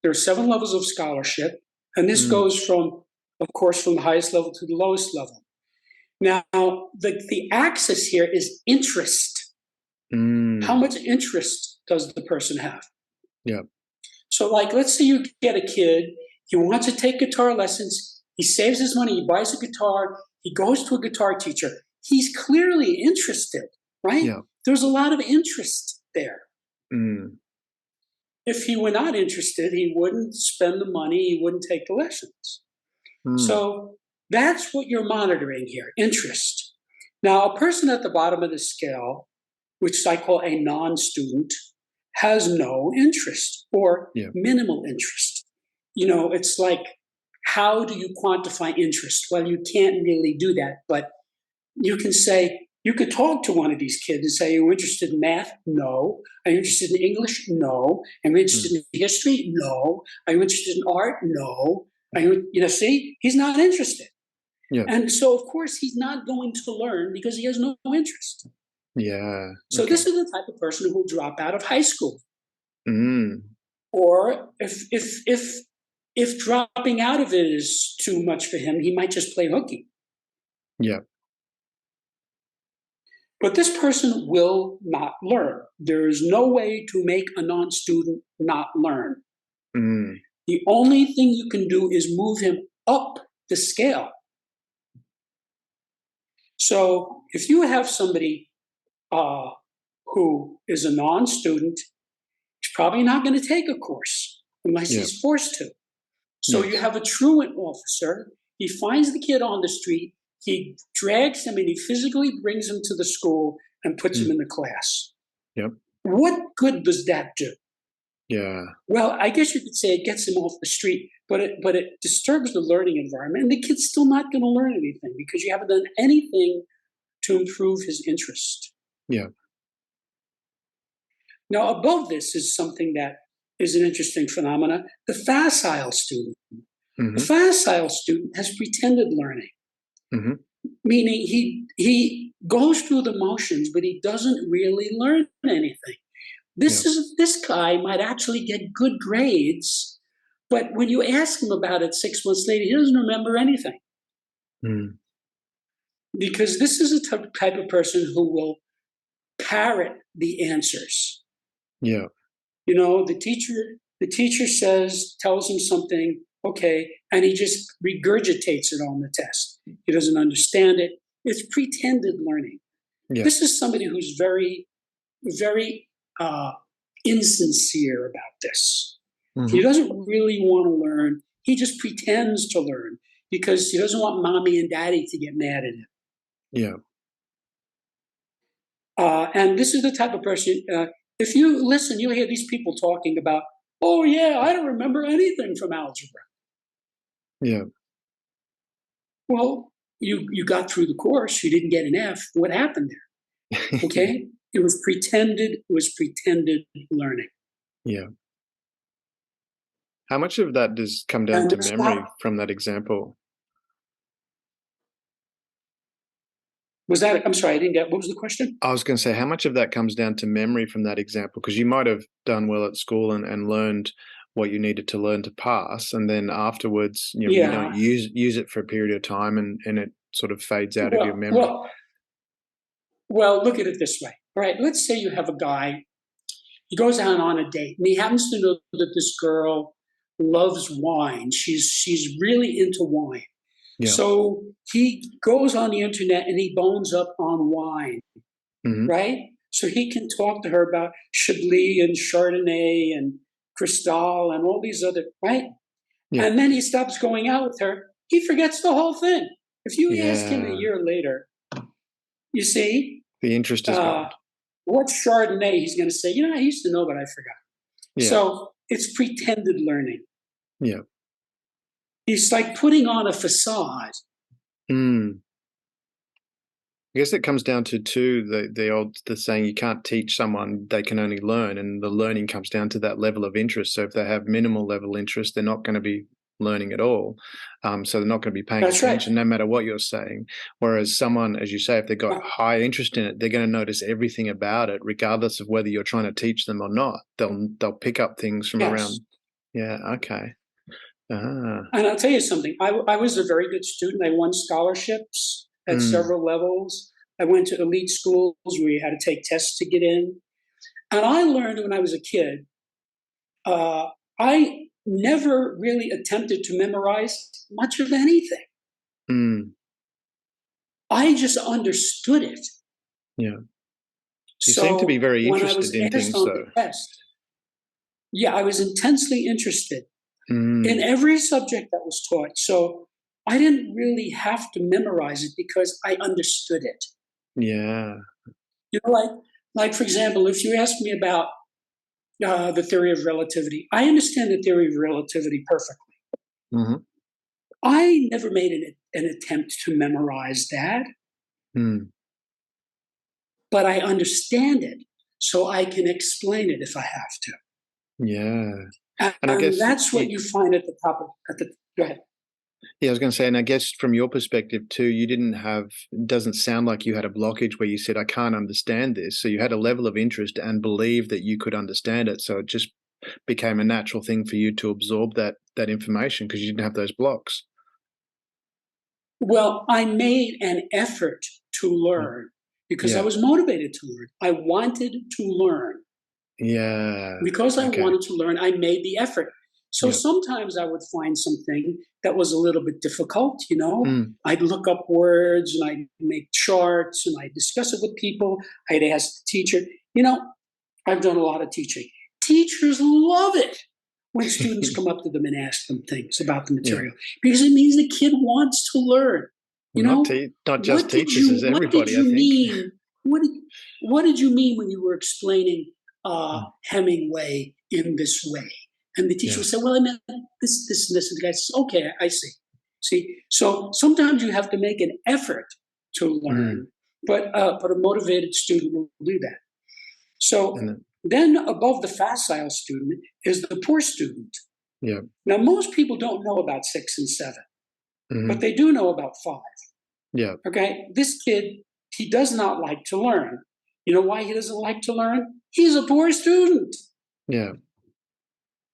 there are 7 levels of scholarship, and this goes from the highest level to the lowest level. Now, the axis here is interest. How much interest does the person have? Yeah. So, let's say you get a kid, he wants to take guitar lessons, he saves his money, he buys a guitar, he goes to a guitar teacher. He's clearly interested, right? Yeah. There's a lot of interest there. If he were not interested, he wouldn't spend the money, he wouldn't take the lessons. So that's what you're monitoring here, interest. Now, a person at the bottom of the scale, which I call a non-student, has no interest or minimal interest. It's like, how do you quantify interest? Well, you can't really do that, but you could talk to one of these kids and say, are you interested in math? No. Are you interested in English? No. Are you interested in history? No. Are you interested in art? No. Are you, see, he's not interested. Yeah. And so, of course, he's not going to learn because he has no interest. Yeah. So Okay. this is the type of person who will drop out of high school. Mm. Or if dropping out of it is too much for him, he might just play hooky. Yeah. But this person will not learn. There is no way to make a non-student not learn. Mm. The only thing you can do is move him up the scale. So if you have somebody who is a non-student, he's probably not going to take a course unless Yeah. he's forced to. So you Yes. have a truant officer. He finds the kid on the street. He drags him and he physically brings him to the school and puts him Mm. in the class. Yep. What good does that do? Yeah. Well, I guess you could say it gets him off the street, but it disturbs the learning environment, and the kid's still not going to learn anything because you haven't done anything to improve his interest. Yeah. Now, above this is something that is an interesting phenomenon: the facile student. The Mm-hmm. facile student has pretended learning, Mm-hmm. meaning he goes through the motions, but he doesn't really learn anything. Yeah. This guy might actually get good grades, but when you ask him about it 6 months later, he doesn't remember anything Mm. because this is a type of person who will parrot the answers. Yeah. You know, the teacher tells him something, okay, and he just regurgitates it on the test. He doesn't understand it. It's pretended learning. Yeah. This is somebody who's very, very insincere about this. He Mm-hmm. doesn't really want to learn. He just pretends to learn because he doesn't want mommy and daddy to get mad at him. Yeah. And this is the type of person, if you listen, you'll hear these people talking about, oh, yeah, I don't remember anything from algebra. Yeah. Well, you got through the course, you didn't get an F. What happened there? Okay? It was pretended learning. Yeah. How much of that does come down And to it's memory not, from that example? was that, I'm sorry, I didn't get, what was the question? I was going to say, how much of that comes down to memory from that example? Because you might have done well at school and learned what you needed to learn to pass, and then afterwards, you don't Yeah. use it for a period of time, and it sort of fades out of your Well, memory. well, well, look at it this way. All right, let's say you have a guy, he goes out on a date, and he happens to know that this girl loves wine. She's really into wine. Yeah. So he goes on the internet and he bones up on wine, Mm-hmm. right? So he can talk to her about Chablis and Chardonnay and Cristal and all these other, right? Yeah. And then he stops going out with her. He forgets the whole thing. If you ask him a Yeah. year later, you see, The interest is uh, gone. what's Chardonnay? He's going to say, I used to know, but I forgot. Yeah. So it's pretended learning. Yeah. He's like putting on a facade. Mm. I guess it comes down to the saying, you can't teach someone, they can only learn, and the learning comes down to that level of interest. So if they have minimal level interest, they're not going to be learning at all. So they're not going to be paying That's right. attention no matter what you're saying. Whereas someone, as you say, if they've got Uh, high interest in it, they're going to notice everything about it, regardless of whether you're trying to teach them or not. They'll pick up things from Yes. around. Yeah. Okay. Ah. And I'll tell you something. I was a very good student. I won scholarships at Mm. several levels. I went to elite schools where you had to take tests to get in. And I learned when I was a kid, I never really attempted to memorize much of anything. Mm. I just understood it. Yeah. You seem to be So very when I interested was in asked things, on the though. test, yeah, I was intensely interested in Mm. every subject that was taught. So I didn't really have to memorize it because I understood it. Yeah. Like for example, if you ask me about the theory of relativity, I understand the theory of relativity perfectly. Mm-hmm. I never made an attempt to memorize that, Mm. but I understand it, so I can explain it if I have to. Yeah. And I And guess that's what you find at the top of at the. Go ahead. Yeah, I was going to say, and I guess from your perspective too, you didn't have, it doesn't sound like you had a blockage where you said, I can't understand this. So you had a level of interest and believed that you could understand it. So it just became a natural thing for you to absorb that information because you didn't have those blocks. Well, I made an effort to Mm. learn because I Yeah. was motivated to learn. I wanted to learn. Yeah. Because I Okay. wanted to learn, I made the effort. So Yeah. sometimes I would find something that was a little bit difficult, you know. Mm. I'd look up words and I'd make charts and I'd discuss it with people. I'd ask the teacher. You know, I've done a lot of teaching. Teachers love it when students come up to them and ask them things about the Yeah. material because it means the kid wants to learn. You Well, not know, not just teachers, as what did everybody, I you think. mean? What did what did you mean when you were explaining Mm. Hemingway in this way? And the teacher Yeah. would say, "Well, I meant this, this, and this." And the guy says, "Okay, I see." See, so sometimes you have to make an effort to Mm. learn, but a motivated student will do that. And So then, then above the facile student is the poor student. yeah. Now, most people don't know about 6 and 7, but Hmm. they do know about 5. Yeah. Okay, this kid, he does not like to learn. You know why he doesn't like to learn? He's a poor student. Yeah.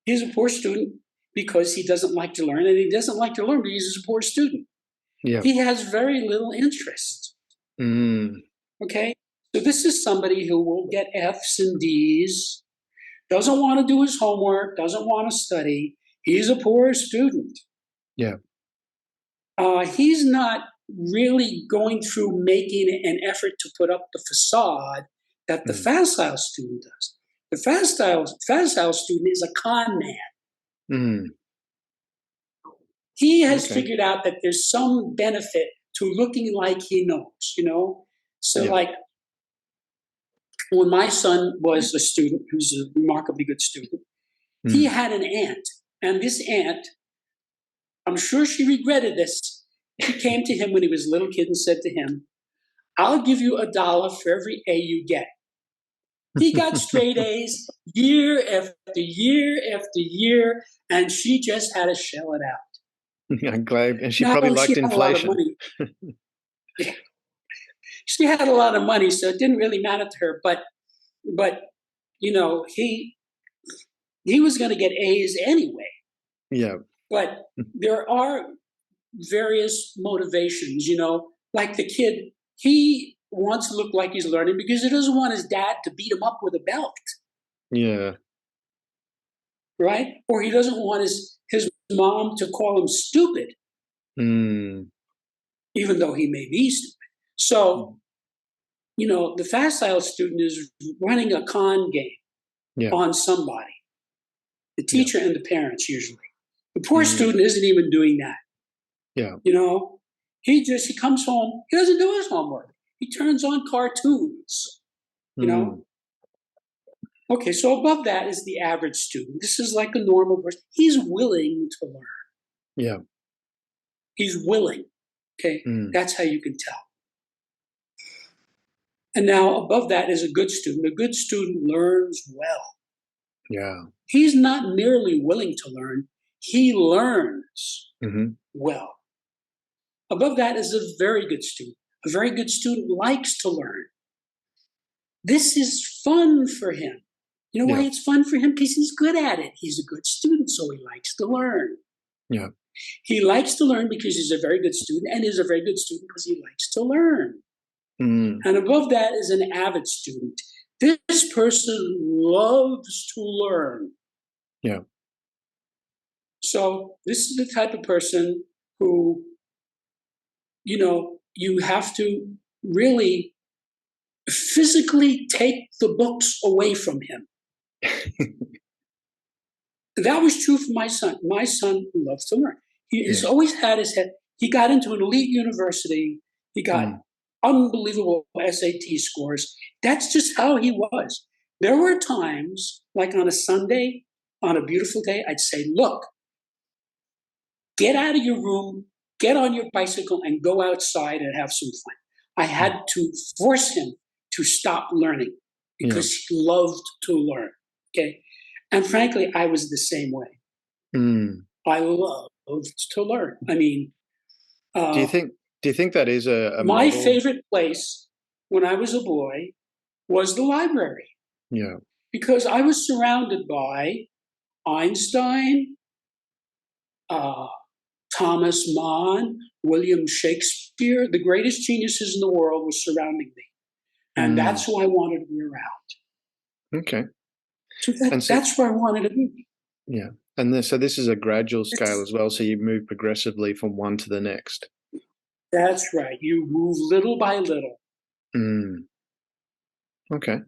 He's a poor student because he doesn't like to learn, and he doesn't like to learn because he's a poor student. Yeah. He has very little interest. Mm. Okay, so this is somebody who will get F's and D's, doesn't want to do his homework, doesn't want to study. He's a poor student. Yeah. He's not really going through making an effort to put up the facade that the Mm. facile student does. The facile student is a con man. Mm. He has Okay. figured out that there's some benefit to looking like he knows, you know? So, Yeah. like, when my son was a student, who's a remarkably good student, he Mm. had an aunt. And this aunt, I'm sure she regretted this. She came to him when he was a little kid and said to him, "I'll give you $1 for every A you get." He got straight A's year after year after year, and she just had to shell it out. I'm glad, and she Now, probably she liked had a lot of inflation. money. She had a lot of money, so it didn't really matter to her. But you know, he was going to get A's anyway. Yeah. But there are various motivations, you know, like the kid, he wants to look like he's learning because he doesn't want his dad to beat him up with a belt, Yeah. right? Or he doesn't want his mom to call him stupid, Mm. even though he may be stupid. So, you know, the facile student is running a con game Yeah. on somebody, the Yeah. teacher and the parents usually. The poor Mm. student isn't even doing that. Yeah. You know, he comes home, he doesn't do his homework. He turns on cartoons, you Mm. know. Okay, so above that is the average student. This is like a normal person. He's willing to learn. Yeah. He's willing. Okay, Mm. that's how you can tell. And now above that is a good student. A good student learns well. Yeah. He's not merely willing to learn, he learns Hmm. well. Above that is a very good student. A very good student likes to learn. This is fun for him. You know why Yeah. it's fun for him? Because he's good at it. He's a good student, so he likes to learn. Yeah. He likes to learn because he's a very good student, and he's a very good student because he likes to learn. Mm. And above that is an avid student. This person loves to learn. Yeah. So this is the type of person who, you know, you have to really physically take the books away from him. That was true for my son. My son loves to learn. He has Yeah. always had his head. He got into an elite university. He got Mm. unbelievable SAT scores. That's just how he was. There were times, like on a Sunday, on a beautiful day, I'd say, "Look, get out of your room, get on your bicycle, and go outside and have some fun." I had to force him to stop learning Yeah. because he loved to learn. Okay. And frankly, I was the same way. Mm. I love to learn. I mean, Do you think that is a my model? favorite place when I was a boy was the library, Yeah. because I was surrounded by Einstein, uh, Thomas Mann, William Shakespeare. The greatest geniuses in the world were surrounding me. And Mm. that's who I wanted to be around. Okay. So And so, that's where I wanted to be. yeah. And so this is a gradual scale as well. So you move progressively from one to the next. That's right. You move little by little. Mm. Okay.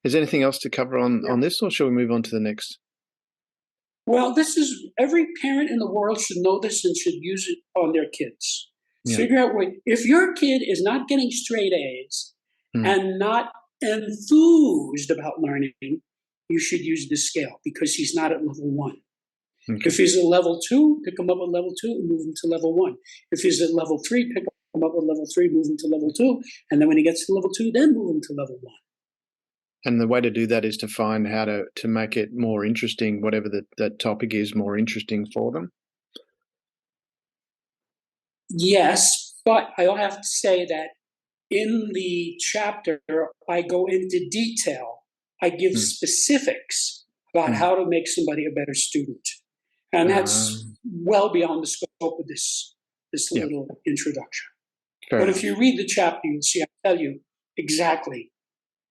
Is there anything else to cover on this, or shall we move on to the next? Well, this is every parent in the world should know this and should use it on their kids. Yeah. Figure out if your kid is not getting straight A's and not enthused about learning, you should use this scale because he's not at level 1. Okay. If he's at level 2, pick him up at level 2 and move him to level 1. If he's at level 3, pick him up at level 3, move him to level 2. And then when he gets to level 2, then move him to level 1. And the way to do that is to find how to make it more interesting, whatever that topic is, more interesting for them. Yes, but I have to say that in the chapter, I go into detail. I give specifics about how to make somebody a better student. And that's well beyond the scope of this little introduction. But if you read the chapter, you'll see I tell you exactly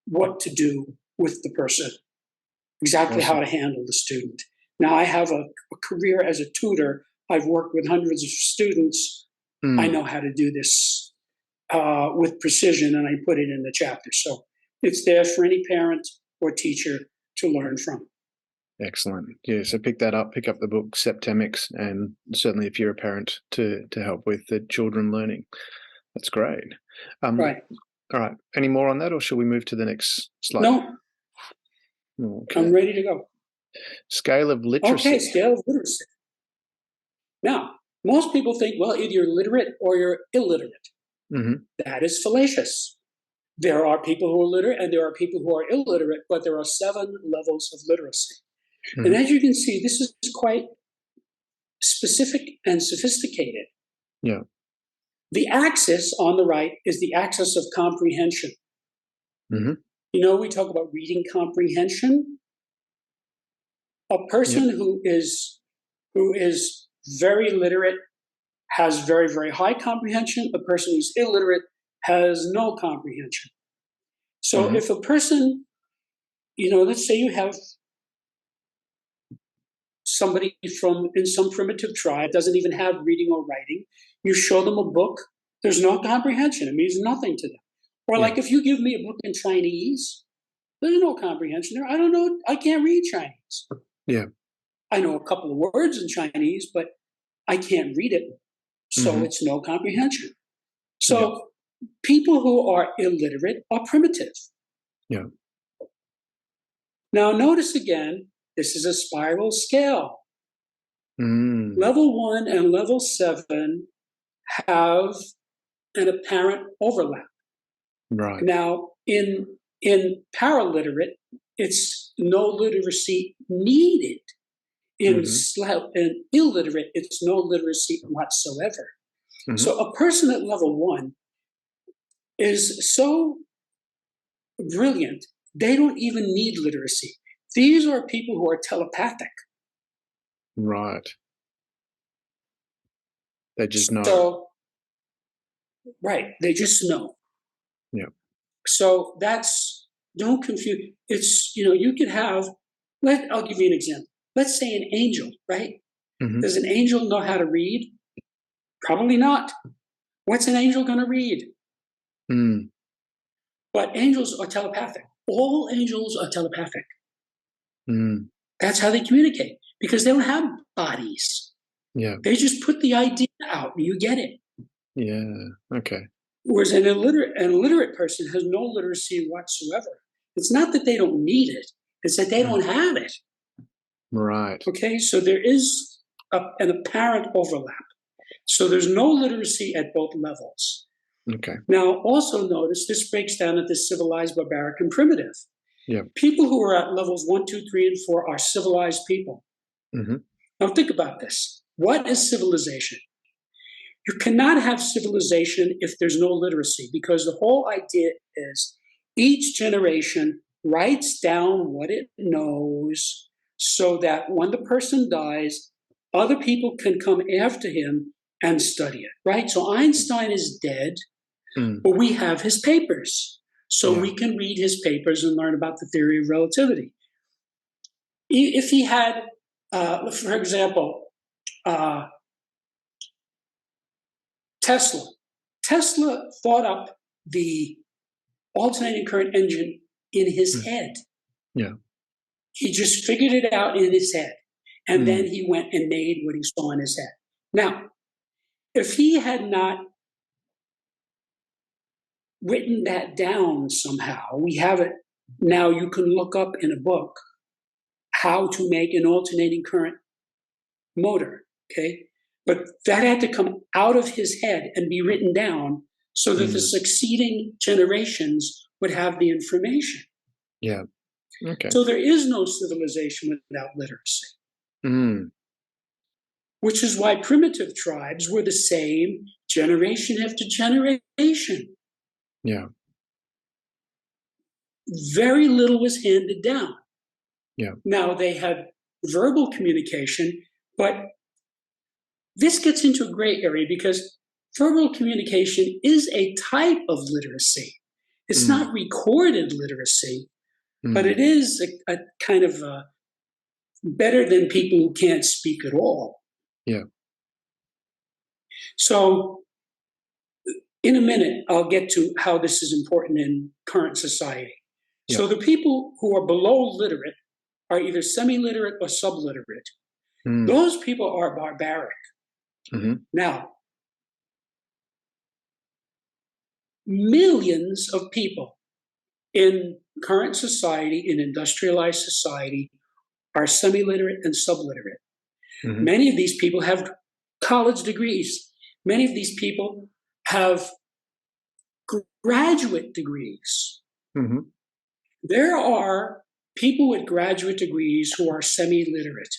what to do with the person, exactly how to handle the student. Now, I have a career as a tutor. I've worked with hundreds of students. I know how to do this with precision, and I put it in the chapter. So it's there for any parent or teacher to learn from. Excellent. Yeah, so pick that up, pick up the book Septemics, and certainly if you're a parent to help with the children learning. That's great. Right. All right. Any more on that, or shall we move to the next slide? No. Okay. I'm ready to go. Scale of literacy. Okay, scale of literacy. Now, most people think, well, either you're literate or you're illiterate. That is fallacious. There are people who are literate and there are people who are illiterate, but there are 7 levels of literacy. And as you can see, this is quite specific and sophisticated. Yeah. The axis on the right is the axis of comprehension. We talk about reading comprehension. A person who is very literate has very, very high comprehension. A person who's illiterate has no comprehension. So if a person, let's say you have somebody in some primitive tribe doesn't even have reading or writing, you show them a book, there's no comprehension. It means nothing to them. Or like if you give me a book in Chinese, there's no comprehension there. I don't know. I can't read Chinese. Yeah. I know a couple of words in Chinese, but I can't read it. So it's no comprehension. So people who are illiterate are primitive. Yeah. Now notice again, this is a spiral scale. Level 1 and level 7 have an apparent overlap. Right. Now, in paraliterate, it's no literacy needed. In illiterate, it's no literacy whatsoever. So a person at level 1 is so brilliant, they don't even need literacy. These are people who are telepathic. Right. They just know. So, right, they just know. Yeah. So don't confuse. It's, you could have, I'll give you an example. Let's say an angel, right? Does an angel know how to read? Probably not. What's an angel going to read? But angels are telepathic. All angels are telepathic. That's how they communicate because they don't have bodies. Yeah. They just put the idea out and you get it. Yeah. Okay. Whereas an illiterate person has no literacy whatsoever. It's not that they don't need it. It's that they don't have it. Right. Okay. So there is an apparent overlap. So there's no literacy at both levels. Okay. Now, also notice this breaks down into civilized, barbaric, and primitive. Yeah. People who are at levels 1, 2, 3, and 4 are civilized people. Now think about this. What is civilization? You cannot have civilization if there's no literacy, because the whole idea is each generation writes down what it knows so that when the person dies, other people can come after him and study it, right? So Einstein is dead, but we have his papers. So we can read his papers and learn about the theory of relativity. If he had, for example, Tesla thought up the alternating current engine in his head. Yeah. He just figured it out in his head. And then he went and made what he saw in his head. Now, if he had not written that down somehow, we have it now. You can look up in a book how to make an alternating current motor, okay? But that had to come out of his head and be written down so that the succeeding generations would have the information. Yeah. Okay. So there is no civilization without literacy. Which is why primitive tribes were the same generation after generation. Yeah. Very little was handed down. Yeah. Now they had verbal communication, but this gets into a gray area because verbal communication is a type of literacy. It's not recorded literacy, but it is a kind of better than people who can't speak at all. Yeah. So in a minute, I'll get to how this is important in current society. Yeah. So the people who are below literate are either semi-literate or subliterate. Those people are barbaric. Now, millions of people in current society, in industrialized society, are semi-literate and subliterate. Many of these people have college degrees. Many of these people have graduate degrees. There are people with graduate degrees who are semi-literate.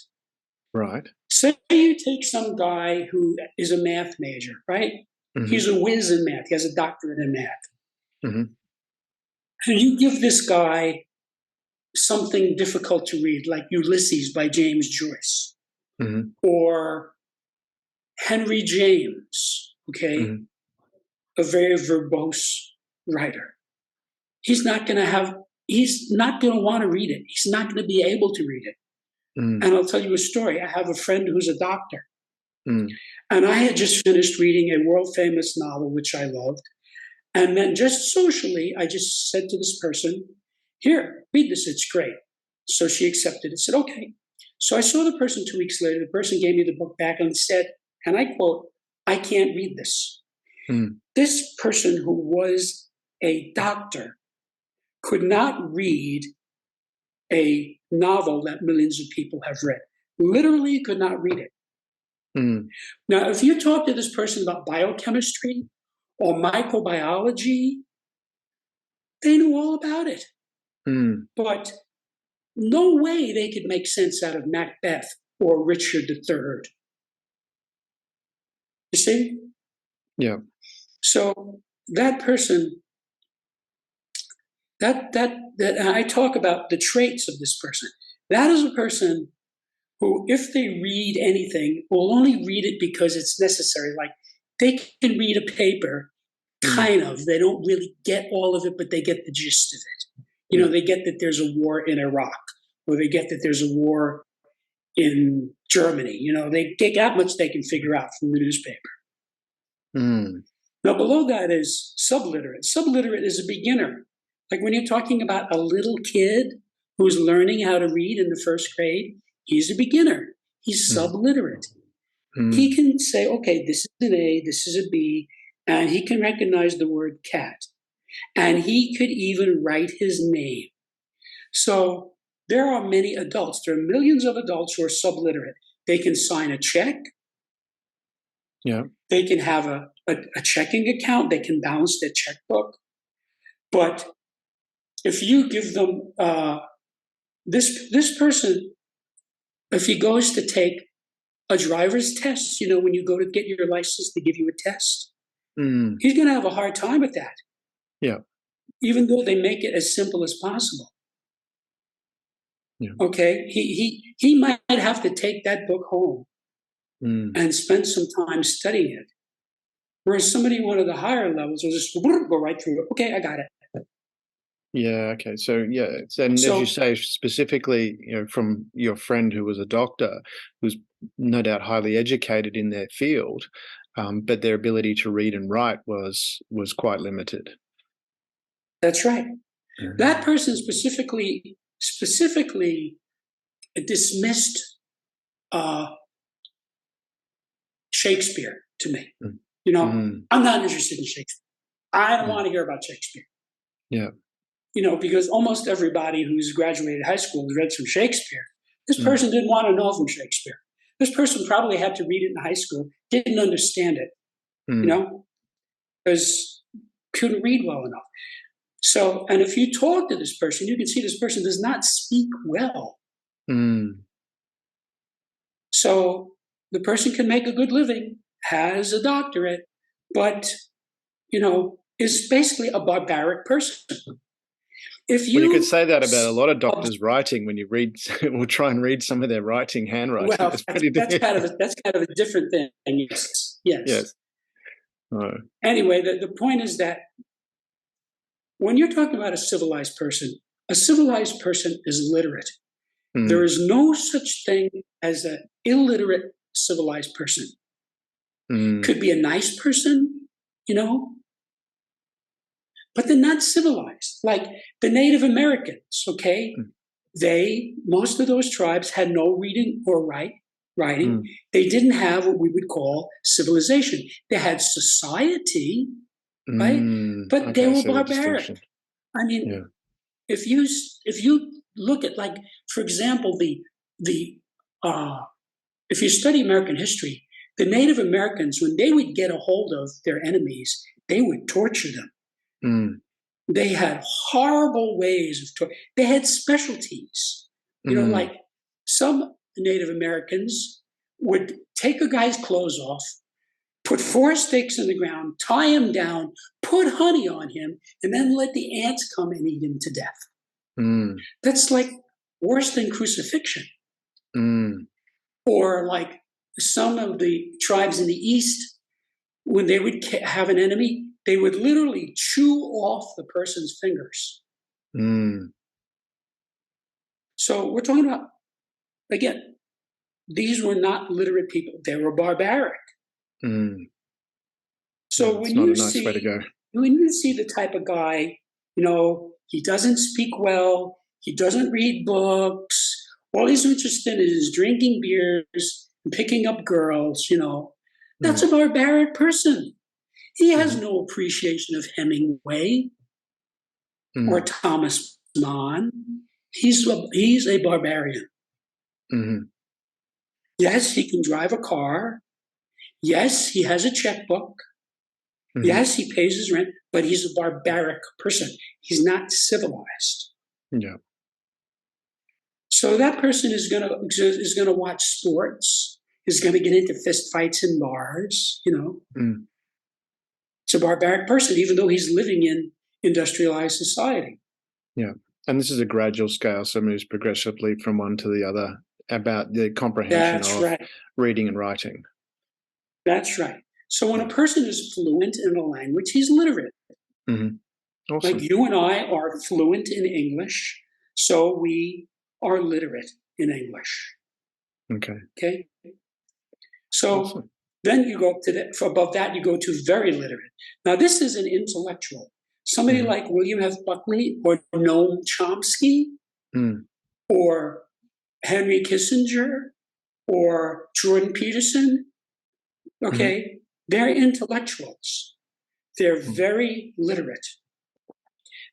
Right. Say you take some guy who is a math major, right? He's a whiz in math. He has a doctorate in math. And you give this guy something difficult to read, like Ulysses by James Joyce, or Henry James, okay? A very verbose writer. He's not going to want to read it. He's not going to be able to read it. And I'll tell you a story. I have a friend who's a doctor. And I had just finished reading a world-famous novel, which I loved. And then just socially, I just said to this person, here, read this, it's great. So she accepted it, said, okay. So I saw the person 2 weeks later. The person gave me the book back and said, and I quote, I can't read this. This person who was a doctor could not read a novel that millions of people have read. Literally could not read it. Now, if you talk to this person about biochemistry or microbiology, they know all about it. But no way they could make sense out of Macbeth or Richard III. You see? Yeah. So that person, that I talk about the traits of this person. That is a person who, if they read anything, will only read it because it's necessary. Like they can read a paper, kind of. They don't really get all of it, but they get the gist of it. You know, they get that there's a war in Iraq, or they get that there's a war in Germany. You know, they get that much they can figure out from the newspaper. Now, below that is subliterate. Subliterate is a beginner. Like when you're talking about a little kid who's learning how to read in the first grade, he's a beginner. He's subliterate. He can say, okay, this is an A, this is a B, and he can recognize the word cat. And he could even write his name. So there are many adults. There are millions of adults who are subliterate. They can sign a check. Yeah. They can have a checking account. They can balance their checkbook. But if you give them this person, if he goes to take a driver's test, when you go to get your license, they give you a test. Mm. He's going to have a hard time with that. Yeah. Even though they make it as simple as possible. Yeah. Okay. He might have to take that book home and spend some time studying it. Whereas somebody one of the higher levels will just go right through it. Okay, I got it. Yeah. Okay. So yeah, and as you say, specifically, from your friend who was a doctor, who's no doubt highly educated in their field, but their ability to read and write was quite limited. That's right. That person specifically dismissed Shakespeare to me. I'm not interested in Shakespeare. I don't want to hear about Shakespeare. Yeah. Because almost everybody who's graduated high school has read some Shakespeare. This person didn't want to know from Shakespeare. This person probably had to read it in high school, didn't understand it, because couldn't read well enough. So, and if you talk to this person, you can see this person does not speak well. So the person can make a good living, has a doctorate, but, is basically a barbaric person. You could say that about a lot of doctors' writing when you read, or try and read some of their writing, handwriting. Well, that's kind of a different thing. Yes. Oh. Anyway, the point is that when you're talking about a civilized person is literate. There is no such thing as an illiterate civilized person. Could be a nice person, but they're not civilized. Like the Native Americans, okay? Most of those tribes had no reading or writing. They didn't have what we would call civilization. They had society, right? But they were barbaric. I mean, if you look at, like, for example, if you study American history, the Native Americans, when they would get a hold of their enemies, they would torture them. They had horrible ways of torture. They had specialties. Like some Native Americans would take a guy's clothes off, put 4 stakes in the ground, tie him down, put honey on him, and then let the ants come and eat him to death. That's like worse than crucifixion. Or like some of the tribes in the East, when they would have an enemy, they would literally chew off the person's fingers. So we're talking about, again, these were not literate people. They were barbaric. So when you see the type of guy, he doesn't speak well, he doesn't read books, all he's interested in is drinking beers and picking up girls, that's a barbaric person. He has no appreciation of Hemingway or Thomas Mann. He's a barbarian. Yes, he can drive a car. Yes, he has a checkbook. Yes, he pays his rent, but he's a barbaric person. He's not civilized. Yeah. So that person is going to watch sports. Is going to get into fist fights in bars. It's a barbaric person, even though he's living in industrialized society. Yeah, and this is a gradual scale, so moves progressively from one to the other about the comprehension of reading and writing. That's right. So when a person is fluent in a language, he's literate. Awesome. Like you and I are fluent in English, so we are literate in English. Okay. So then you go up to above that, you go to very literate. Now, this is an intellectual. Somebody like William F. Buckley or Noam Chomsky or Henry Kissinger or Jordan Peterson. Okay. They're intellectuals. They're very literate.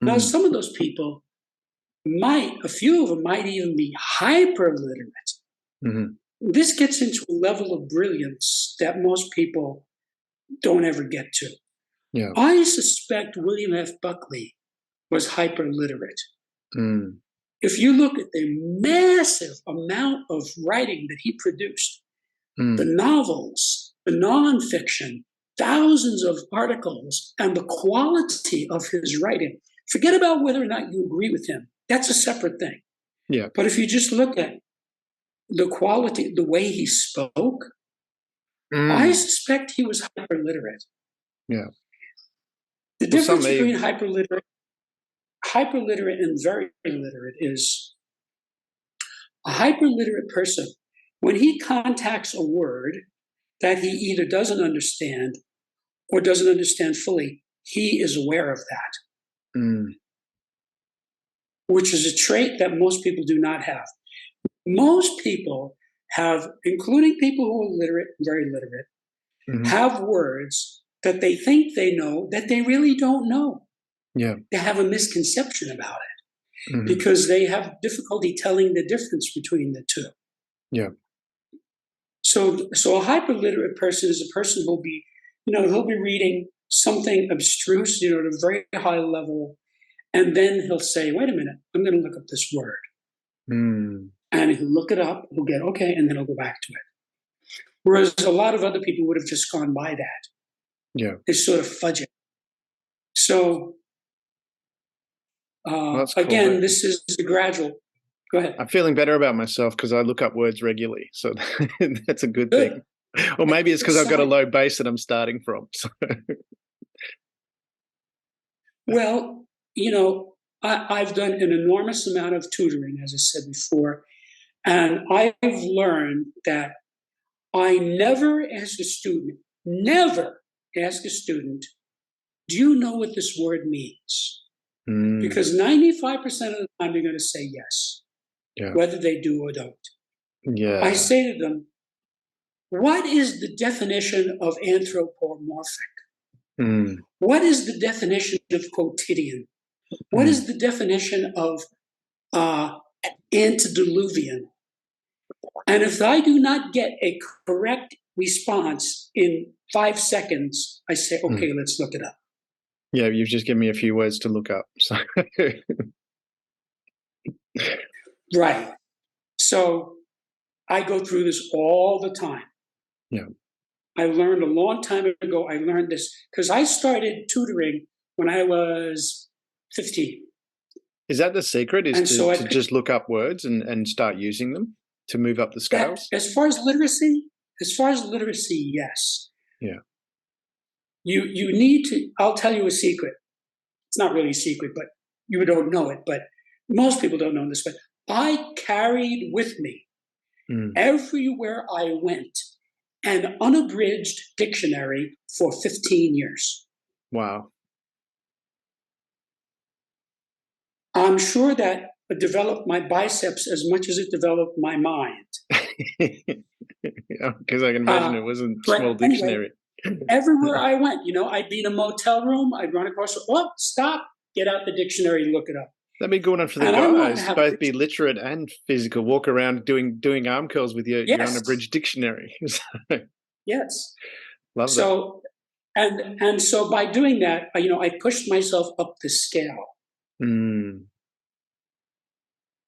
Now, some of those people a few of them might even be hyper literate. This gets into a level of brilliance that most people don't ever get to. Yeah. I suspect William F. Buckley was hyper literate. If you look at the massive amount of writing that he produced, the novels, the nonfiction, thousands of articles, and the quality of his writing. Forget about whether or not you agree with him. That's a separate thing. Yeah. But if you just look at the quality, the way he spoke, I suspect he was hyperliterate. Yeah. The difference between hyperliterate and very literate is a hyperliterate person, when he contacts a word that he either doesn't understand or doesn't understand fully, he is aware of that, which is a trait that most people do not have. Most people have, including people who are literate and very literate, have words that they think they know that they really don't know. Yeah. They have a misconception about it because they have difficulty telling the difference between the two. Yeah. So a hyperliterate person is a person who'll be, he'll be reading something abstruse, at a very high level, and then he'll say, wait a minute, I'm going to look up this word. And he'll look it up, he'll get, okay, and then he'll go back to it. Whereas a lot of other people would have just gone by that. Yeah. They sort of fudge it. So, again, cool. This is the gradual. Go ahead. I'm feeling better about myself because I look up words regularly. So that's a good thing. Or maybe it's because I've got a low base that I'm starting from. So. Well, I've done an enormous amount of tutoring, as I said before, and I've learned that I never ask a student, do you know what this word means? Because 95% of the time they're going to say yes, whether they do or don't. Yeah. I say to them, what is the definition of anthropomorphic? What is the definition of quotidian? What is the definition of antediluvian? And if I do not get a correct response in 5 seconds, I say, okay, let's look it up. Yeah, you've just given me a few words to look up. So. Right. So I go through this all the time. Yeah. I learned a long time ago, I learned this because I started tutoring when I was 15. Is that the secret, is to just look up words and start using them to move up the scales? As far as literacy, yes. Yeah. You need to, I'll tell you a secret. It's not really a secret, but you don't know it, but most people don't know this, but I carried with me everywhere I went an unabridged dictionary for 15 years. Wow. I'm sure that it developed my biceps as much as it developed my mind. Because I can imagine it wasn't a small dictionary. Anyway, everywhere I went, I'd be in a motel room, I'd run across, stop, get out the dictionary, look it up. That'd be good enough for the guys, both be literate and physical, walk around doing arm curls with your unabridged dictionary. Yes. Love that. And so by doing that, I pushed myself up the scale.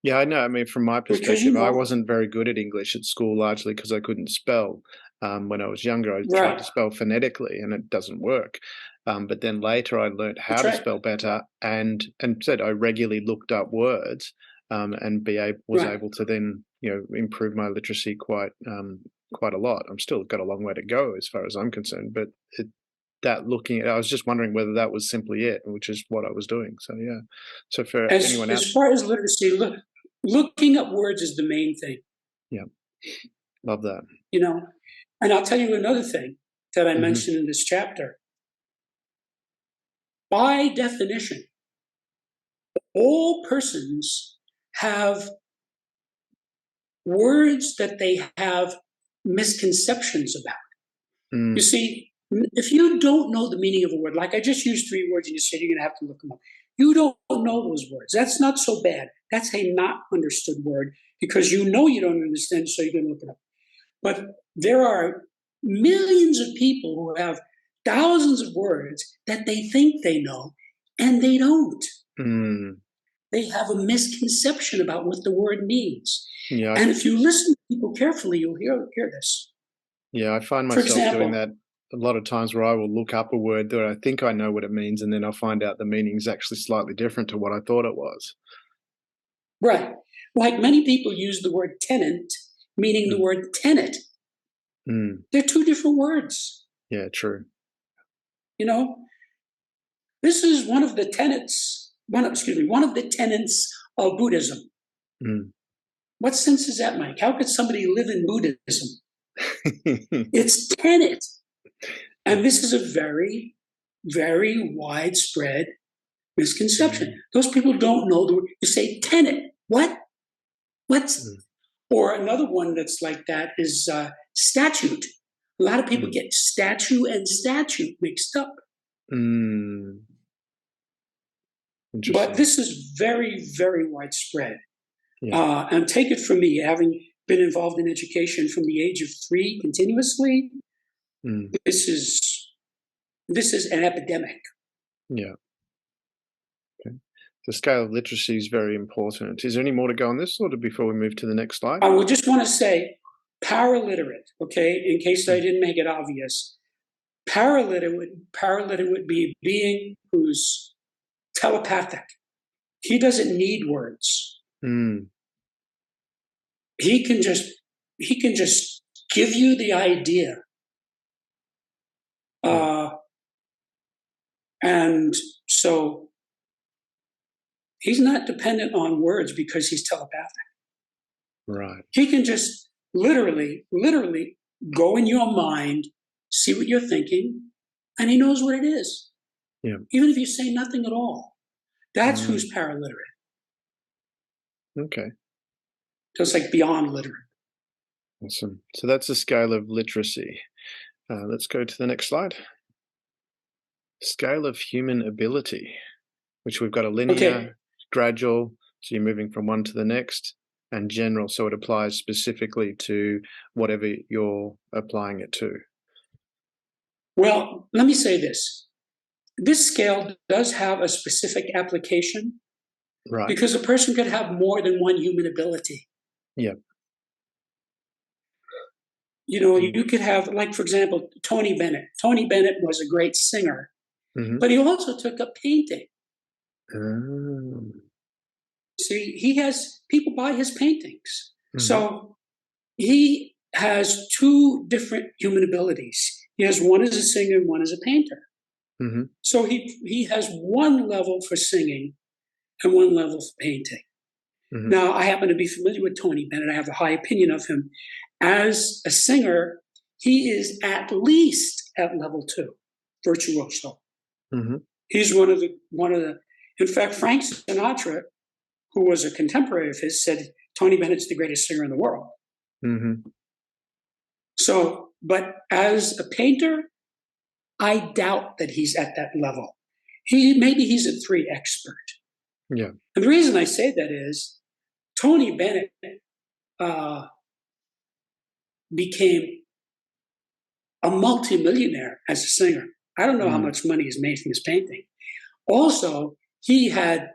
Yeah, I know. I mean, from my perspective, I wasn't very good at English at school, largely because I couldn't spell. When I was younger, I tried to spell phonetically, and it doesn't work. But then later, I learned how to spell better, and said I regularly looked up words, and was able to then improve my literacy quite a lot. I'm still got a long way to go as far as I'm concerned, but I was just wondering whether that was simply it, which is what I was doing. So yeah. So for anyone else, as far as literacy, looking up words is the main thing. Yeah, love that. And I'll tell you another thing that I mentioned in this chapter. By definition, all persons have words that they have misconceptions about. You see, if you don't know the meaning of a word, like I just used 3 words and you said you're going to have to look them up. You don't know those words. That's not so bad. That's a not understood word because you don't understand, so you're going to look it up. But there are millions of people who have thousands of words that they think they know, and they don't. They have a misconception about what the word means. Yeah. And if you listen to people carefully, you'll hear this. Yeah, I find For myself doing example, that a lot of times where I will look up a word that I think I know what it means, and then I'll find out the meaning is actually slightly different to what I thought it was. right, like many people use the word tenant, meaning the Mm. word tenant. Mm. They're two different words. Yeah, true. You know, this is one of the tenets. One of the tenets of Buddhism. Mm. What sense does that make? How could somebody live in Buddhism? It's tenet. And this is a very, very widespread misconception. Mm. Those people don't know the word. You say tenet. What? What's? Mm. Or another one that's like that is statute. A lot of people Mm. get statue and statute mixed up. Mm. But Interesting. this is very, very widespread. Yeah. And take it from me, having been involved in education from the age of 3 continuously, Mm. this is an epidemic. Yeah. Okay. The scale of literacy is very important. Is there any more to go on this, or before we move to the next slide? I would just want to say paraliterate, okay, in case I Mm. didn't make it obvious. Paraliterate would be a being who's telepathic. He doesn't need words. Mm. He can just give you the idea. Yeah. And so he's not dependent on words because he's telepathic. Right. He can just literally go in your mind, see what you're thinking, and he knows what it is, Yeah. even if you say nothing at all. That's Mm. who's paraliterate. Okay. Just like beyond literate. Awesome. So that's the scale of literacy. Let's go to the next slide. Scale of human ability, which we've got a Okay. linear, gradual, so you're moving from one to the next, and general, so it applies specifically to whatever you're applying it to. Well, let me say this. This scale does have a specific application Right. because a person could have more than one human ability. Yeah. You know, Mm. you could have, like, for example, Tony Bennett. Tony Bennett was a great singer, Mm-hmm. but he also took up painting. Mm-hmm. See, he has people buy his paintings. Mm-hmm. So he has two different human abilities. He has one as a singer and one as a painter. Mm-hmm. So he has one level for singing and one level for painting. Mm-hmm. Now, I happen to be familiar with Tony Bennett. I have a high opinion of him. As a singer, he is at least at level 2, virtuoso. Mm-hmm. He's one of the. In fact, Frank Sinatra, who was a contemporary of his, said Tony Bennett's the greatest singer in the world. Mm-hmm. So, but as a painter, I doubt that he's at that level. Maybe he's a 3 expert. Yeah. And the reason I say that is Tony Bennett became a multimillionaire as a singer. I don't know how much money he's made from his painting. Also, he had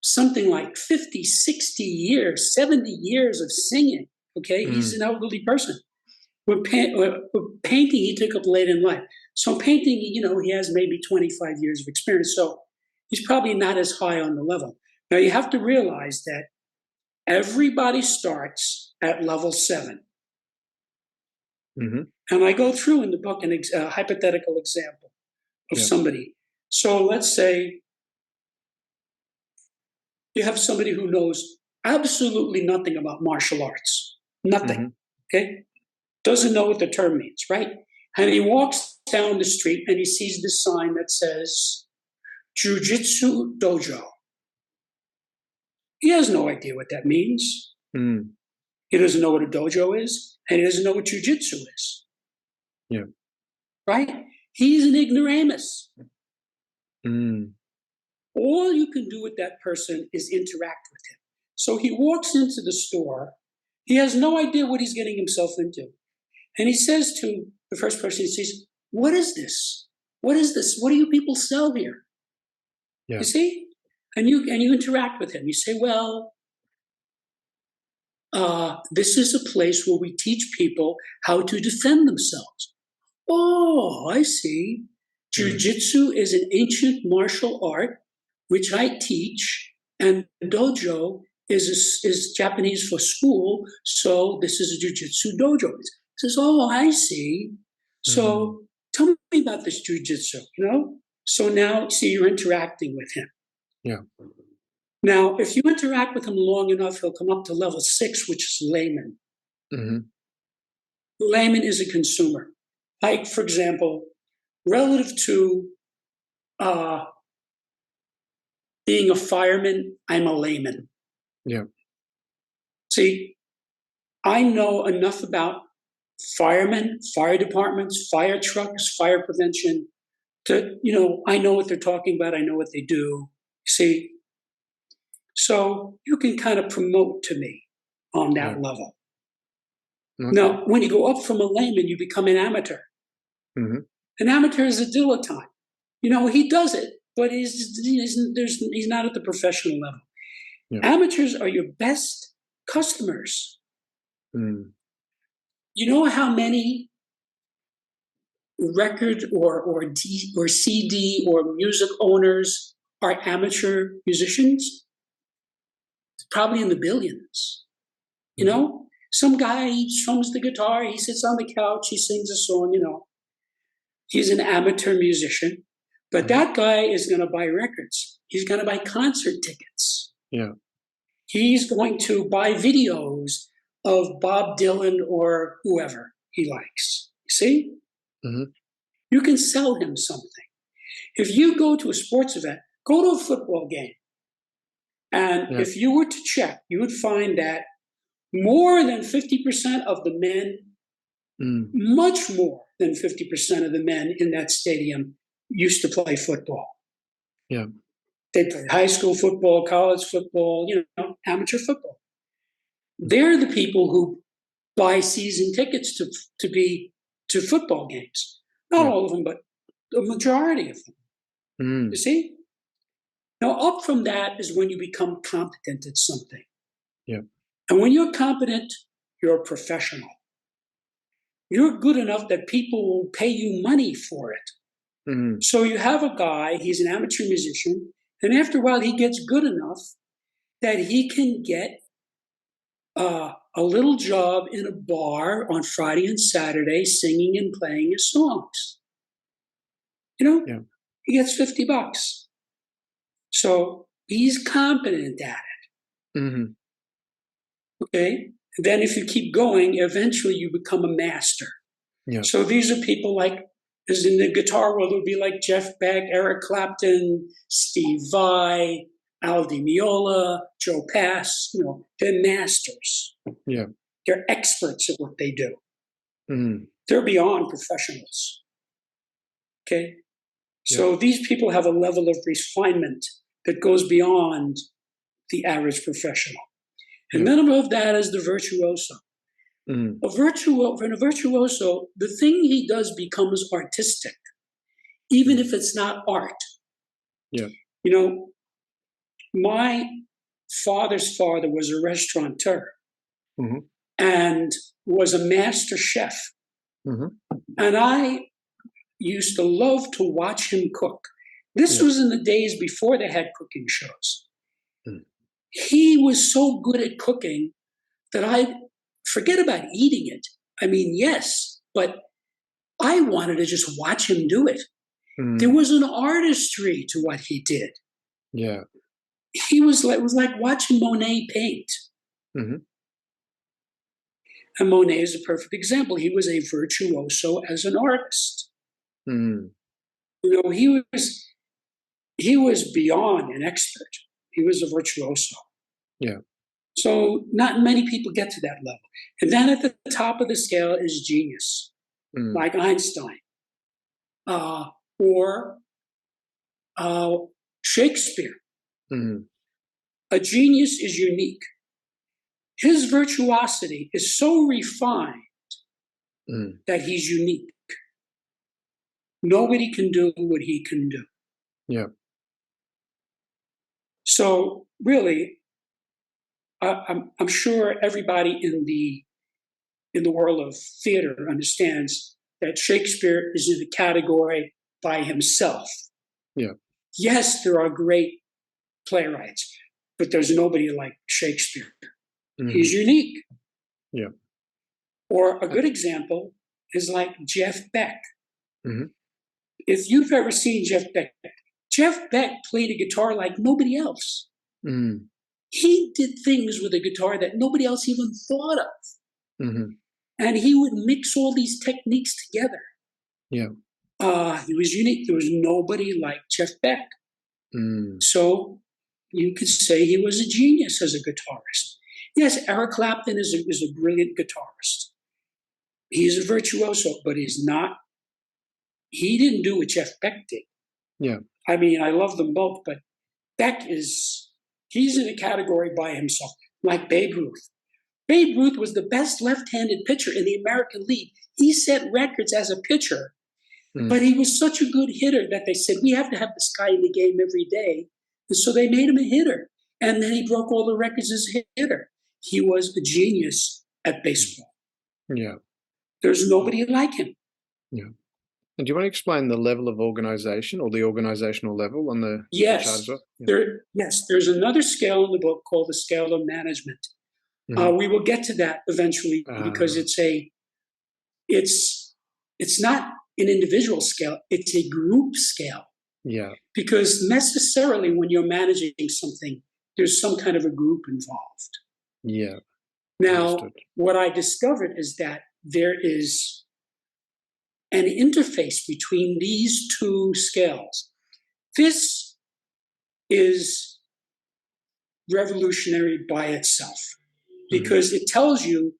something like 50, 60 years, 70 years of singing. Okay, he's an elderly person. With painting, he took up late in life. So painting, you know, he has maybe 25 years of experience. So he's probably not as high on the level. Now, you have to realize that everybody starts at level 7. Mm-hmm. And I go through in the book a hypothetical example of somebody. So let's say you have somebody who knows absolutely nothing about martial arts. Nothing. Okay? Doesn't know what the term means, right? And he walks down the street and he sees this sign that says Jiu-Jitsu Dojo. He has no idea what that means. Mm. He doesn't know what a dojo is, and he doesn't know what Jiu-Jitsu is. Yeah. Right? He's an ignoramus. Mm. All you can do with that person is interact with him. So he walks into the store. He has no idea what he's getting himself into. And he says to the first person he sees, "What is this? What is this? What do you people sell here?" Yeah. You see? And you interact with him. You say, "Well, this is a place where we teach people how to defend themselves. Oh, I see. Jiu-jitsu is an ancient martial art, which I teach, and dojo is Japanese for school, so this is a jiu-jitsu dojo. He says, oh, I see. So tell me about this jiu-jitsu, So now, see, you're interacting with him. Yeah. Now, if you interact with him long enough, he'll come up to level 6, which is layman. Layman is a consumer. Like, for example, relative to being a fireman, I'm a layman. Yeah. See, I know enough about firemen, fire departments, fire trucks, fire prevention, I know what they're talking about. I know what they do. See, so you can kind of promote to me on that level. Okay. Now, when you go up from a layman, you become an amateur. An amateur is a dilettante. He does it, but he's not at the professional level. Yeah. Amateurs are your best customers. You know how many record or CD or music owners are amateur musicians? Probably in the billions. Some guy, he strums the guitar, he sits on the couch, he sings a song, He's an amateur musician, but that guy is going to buy records. He's going to buy concert tickets. Yeah. He's going to buy videos of Bob Dylan or whoever he likes. You see? You can sell him something. If you go to a sports event, go to a football game, and if you were to check, you would find that more than 50% of the men, much more than 50% of the men in that stadium used to play football. Yeah. They played high school football, college football, amateur football. They're the people who buy season tickets to football games. Not all of them, but the majority of them. You see? Now, up from that is when you become competent at something. Yeah. And when you're competent, you're a professional. You're good enough that people will pay you money for it. So you have a guy, he's an amateur musician, and after a while he gets good enough that he can get a little job in a bar on Friday and Saturday singing and playing his songs. He gets $50. So he's competent at it. Okay? Then if you keep going, eventually you become a master. Yeah. So these are people like, as in the guitar world, it would be like Jeff Beck, Eric Clapton, Steve Vai, Al Di Meola, Joe Pass. They're masters. Yeah. They're experts at what they do. They're beyond professionals. Okay? So these people have a level of refinement that goes beyond the average professional. And then above that is the virtuoso. A virtuoso, the thing he does becomes artistic, even if it's not art. Yeah. My father's father was a restaurateur and was a master chef. And I used to love to watch him cook. This was in the days before they had cooking shows. He was so good at cooking that I forget about eating it. I mean, yes, but I wanted to just watch him do it. There was an artistry to what he did. Yeah. It was like watching Monet paint. And Monet is a perfect example. He was a virtuoso as an artist. He was beyond an expert. He was a virtuoso. Yeah. So not many people get to that level. And then at the top of the scale is genius, like Einstein or Shakespeare. A genius is unique. His virtuosity is so refined that he's unique. Nobody can do what he can do. Yeah. So really, I'm sure everybody in the world of theater understands that Shakespeare is in a category by himself. Yeah. Yes, there are great playwrights, but there's nobody like Shakespeare. Mm-hmm. He's unique. Yeah. Or a good example is like Jeff Beck. Mm-hmm. If you've ever seen Jeff Beck played a guitar like nobody else. Mm-hmm. He did things with a guitar that nobody else even thought of. Mm-hmm. And he would mix all these techniques together. Yeah. He was unique. There was nobody like Jeff Beck. Mm. So you could say he was a genius as a guitarist. Yes, Eric Clapton is a brilliant guitarist. He's a virtuoso, but he didn't do what Jeff Beck did. Yeah. I mean, I love them both, but he's in a category by himself, like Babe Ruth. Babe Ruth was the best left-handed pitcher in the American League. He set records as a pitcher, but he was such a good hitter that they said, we have to have this guy in the game every day. And so they made him a hitter. And then he broke all the records as a hitter. He was a genius at baseball. Yeah. There's nobody like him. Yeah. And do you want to explain the level of organization or the organizational level on the chart as well? Yeah. There's another scale in the book called the scale of management. Mm-hmm. We will get to that eventually because it's not an individual scale, it's a group scale. Yeah. Because necessarily when you're managing something, there's some kind of a group involved. Yeah. Now, Understood. what I discovered is that there is an interface between these two scales. This is revolutionary by itself because it tells you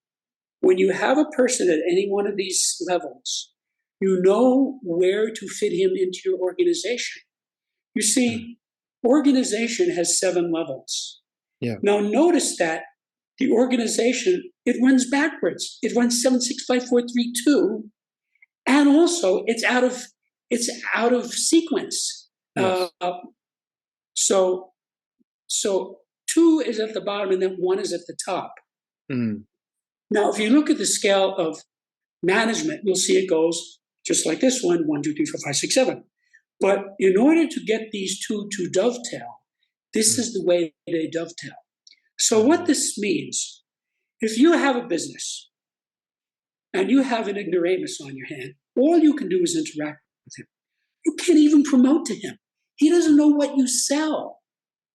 when you have a person at any one of these levels, you know where to fit him into your organization. You see, organization has 7 levels. Yeah. Now notice that the organization, it runs backwards. It runs 7, 6, 5, 4, 3, 2, and also it's out of sequence. Yes. So 2 is at the bottom and then 1 is at the top. Mm. Now, if you look at the scale of management, you'll see it goes just like this one, 1, 2, 3, 4, 5, 6, 7. But in order to get these two to dovetail, this is the way they dovetail. So what this means, if you have a business and you have an ignoramus on your hand, all you can do is interact with him. You can't even promote to him. He doesn't know what you sell.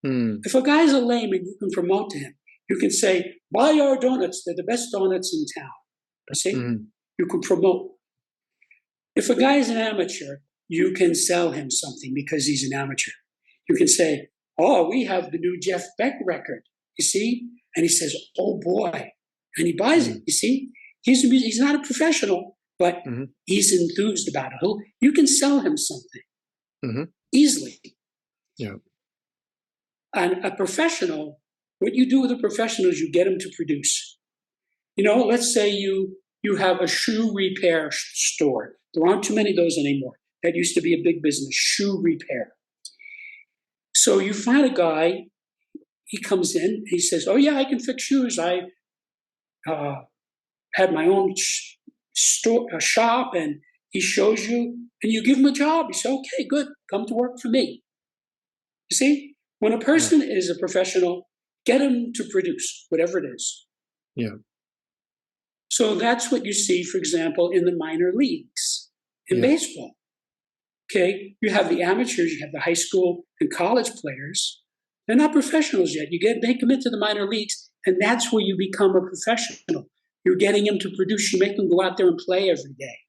If a guy's a lame and you can promote to him, you can say, buy our donuts. They're the best donuts in town. You see? You can promote. If a guy's an amateur, you can sell him something because he's an amateur. You can say, oh, we have the new Jeff Beck record. You see? And he says, oh, boy. And he buys it. You see? He's not a professional, but he's enthused about it. You can sell him something easily. Yeah. And a professional, what you do with a professional is you get him to produce. You know, let's say you have a shoe repair store. There aren't too many of those anymore. That used to be a big business, shoe repair. So you find a guy, he comes in, he says, oh yeah, I can fix shoes. I had my own shop, and he shows you, and you give him a job. You say, okay, good, come to work for me. You see? When a person is a professional, get him to produce whatever it is. Yeah. So that's what you see, for example, in the minor leagues in baseball. Okay, you have the amateurs, you have the high school and college players. They're not professionals yet. They come into the minor leagues, and that's where you become a professional. You're getting them to produce. You make them go out there and play every day.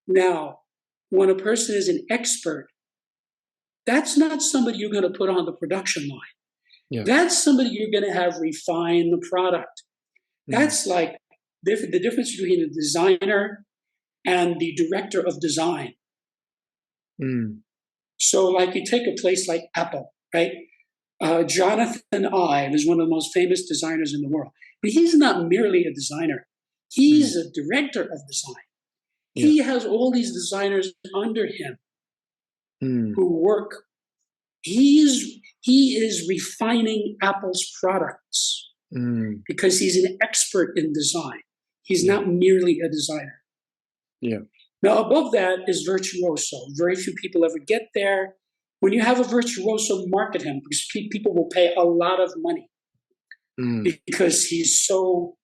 Now, when a person is an expert, that's not somebody you're going to put on the production line. Yeah. That's somebody you're going to have refine the product. That's like the difference between a designer and the director of design. So like you take a place like Apple, right? Jonathan Ive is one of the most famous designers in the world. But he's not merely a designer. He's a director of design. Yeah. He has all these designers under him who work. He's He is refining Apple's products because he's an expert in design. He's not merely a designer. Yeah. Now, above that is virtuoso. Very few people ever get there. When you have a virtuoso, market him because people will pay a lot of money because he's so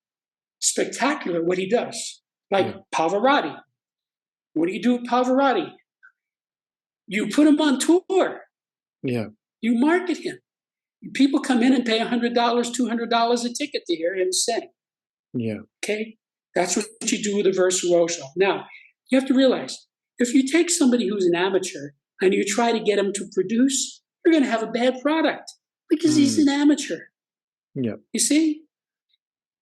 spectacular what he does. Like Pavarotti. What do you do with Pavarotti? You put him on tour. Yeah. You market him. People come in and pay $100, $200 a ticket to hear him sing. Yeah. Okay? That's what you do with a virtuoso. Now, you have to realize, if you take somebody who's an amateur and you try to get him to produce, you're going to have a bad product because he's an amateur. Yeah. You see?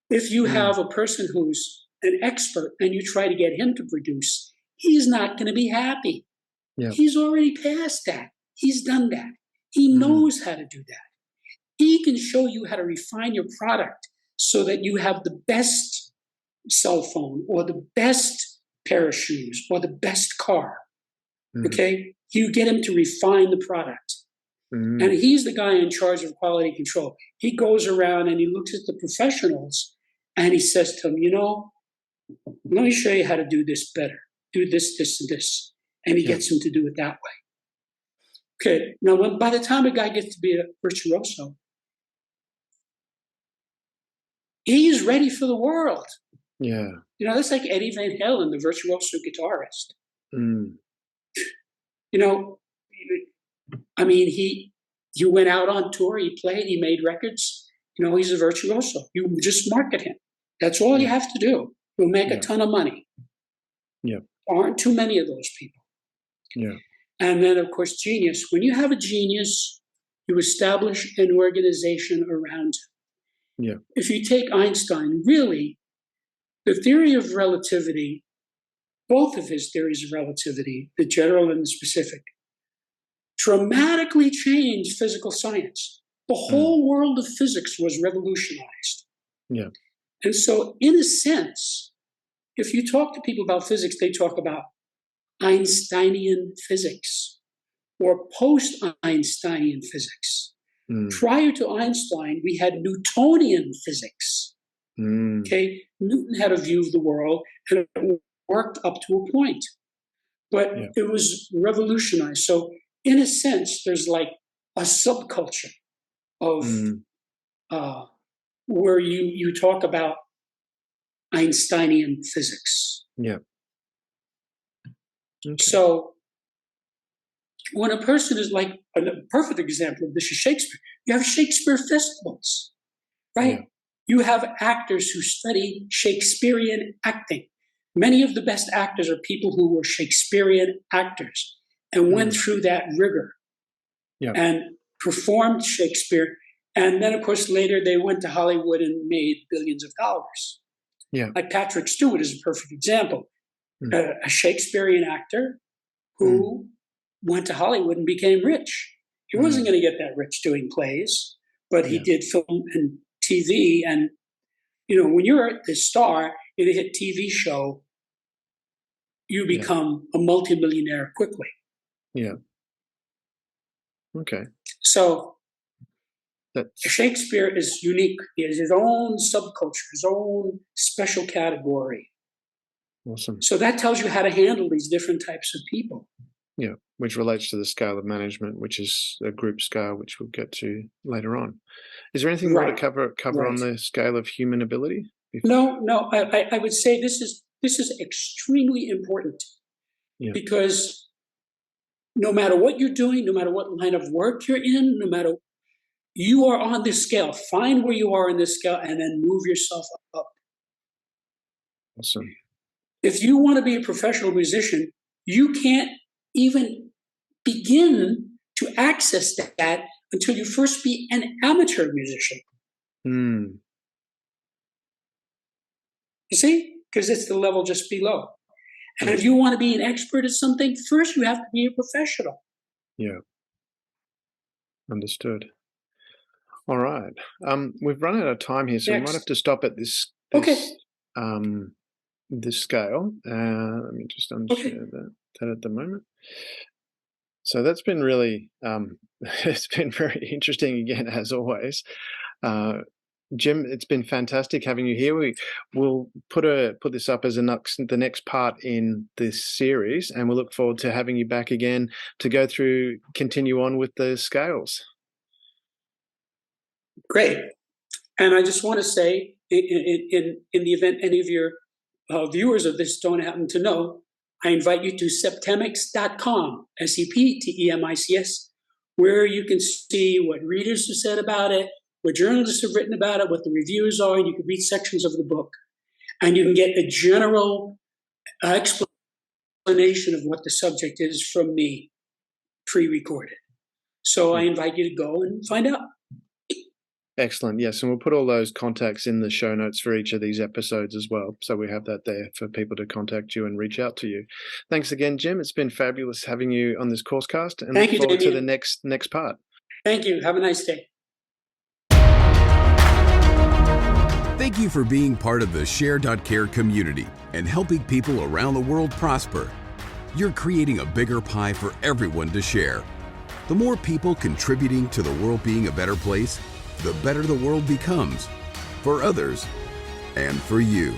If you have a person who's an expert and you try to get him to produce, he's not going to be happy. Yeah. He's already past that. He's done that. He knows how to do that. He can show you how to refine your product so that you have the best cell phone or the best pair of shoes or the best car. Okay? You get him to refine the product. And he's the guy in charge of quality control. He goes around and he looks at the professionals and he says to them, let me show you how to do this better. Do this, this, and this. And he gets them to do it that way. Okay, now by the time a guy gets to be a virtuoso, he's ready for the world. Yeah. That's like Eddie Van Halen, the virtuoso guitarist. He went out on tour, he played, he made records. He's a virtuoso. You just market him. That's all you have to do. You'll make a ton of money. Yeah. There aren't too many of those people. Yeah. And then, of course, genius. When you have a genius, you establish an organization around him. Yeah. If you take Einstein, really, the theory of relativity, both of his theories of relativity, the general and the specific, dramatically changed physical science. The whole world of physics was revolutionized. Yeah. And so, in a sense, if you talk to people about physics, they talk about Einsteinian physics or post-Einsteinian physics. Prior to Einstein, we had Newtonian physics. Okay, Newton had a view of the world and it worked up to a point, but it was revolutionized. So, in a sense, there's like a subculture of where you talk about Einsteinian physics. Yeah. Okay. So when a person is like a perfect example of this is Shakespeare. You have Shakespeare festivals, right? Yeah. You have actors who study Shakespearean acting. Many of the best actors are people who were Shakespearean actors and went through that rigor and performed Shakespeare. And then, of course, later they went to Hollywood and made billions of dollars. Yeah. Like Patrick Stewart is a perfect example. A Shakespearean actor who went to Hollywood and became rich. He wasn't going to get that rich doing plays, but he did film and TV. And, when you're the star in a hit TV show, you become a multimillionaire quickly. Yeah. Okay. So Shakespeare is unique. He has his own subculture, his own special category. Awesome. So that tells you how to handle these different types of people. Yeah, which relates to the scale of management, which is a group scale, which we'll get to later on. Is there anything more to cover on the scale of human ability? No. I would say this is extremely important because no matter what you're doing, no matter what line of work you're in, you are on this scale. Find where you are in this scale and then move yourself up. Awesome. If you want to be a professional musician, you can't even begin to access that until you first be an amateur musician. You see? Because it's the level just below. And if you want to be an expert at something, first you have to be a professional. Yeah. Understood. All right. We've run out of time here, so we might have to stop at this scale. Let me just unshare that at the moment. So that's been really, it's been very interesting again, as always. Uh, Jim, it's been fantastic having you here. We'll put this up as the next part in this series, and we'll look forward to having you back again to continue on with the scales. Great. And I just want to say, in the event any of your viewers of this don't happen to know, I invite you to septemics.com, SEPTEMICS, where you can see what readers have said about it, what journalists have written about it, what the reviews are, and you can read sections of the book. And you can get a general explanation of what the subject is from me, pre-recorded. So I invite you to go and find out. Excellent. Yes, and we'll put all those contacts in the show notes for each of these episodes as well. So we have that there for people to contact you and reach out to you. Thanks again, Jim. It's been fabulous having you on this CourseCast, and look forward to the next part. Thank you. Have a nice day. Thank you for being part of the Share.Care community and helping people around the world prosper. You're creating a bigger pie for everyone to share. The more people contributing to the world being a better place, the better the world becomes, for others and for you.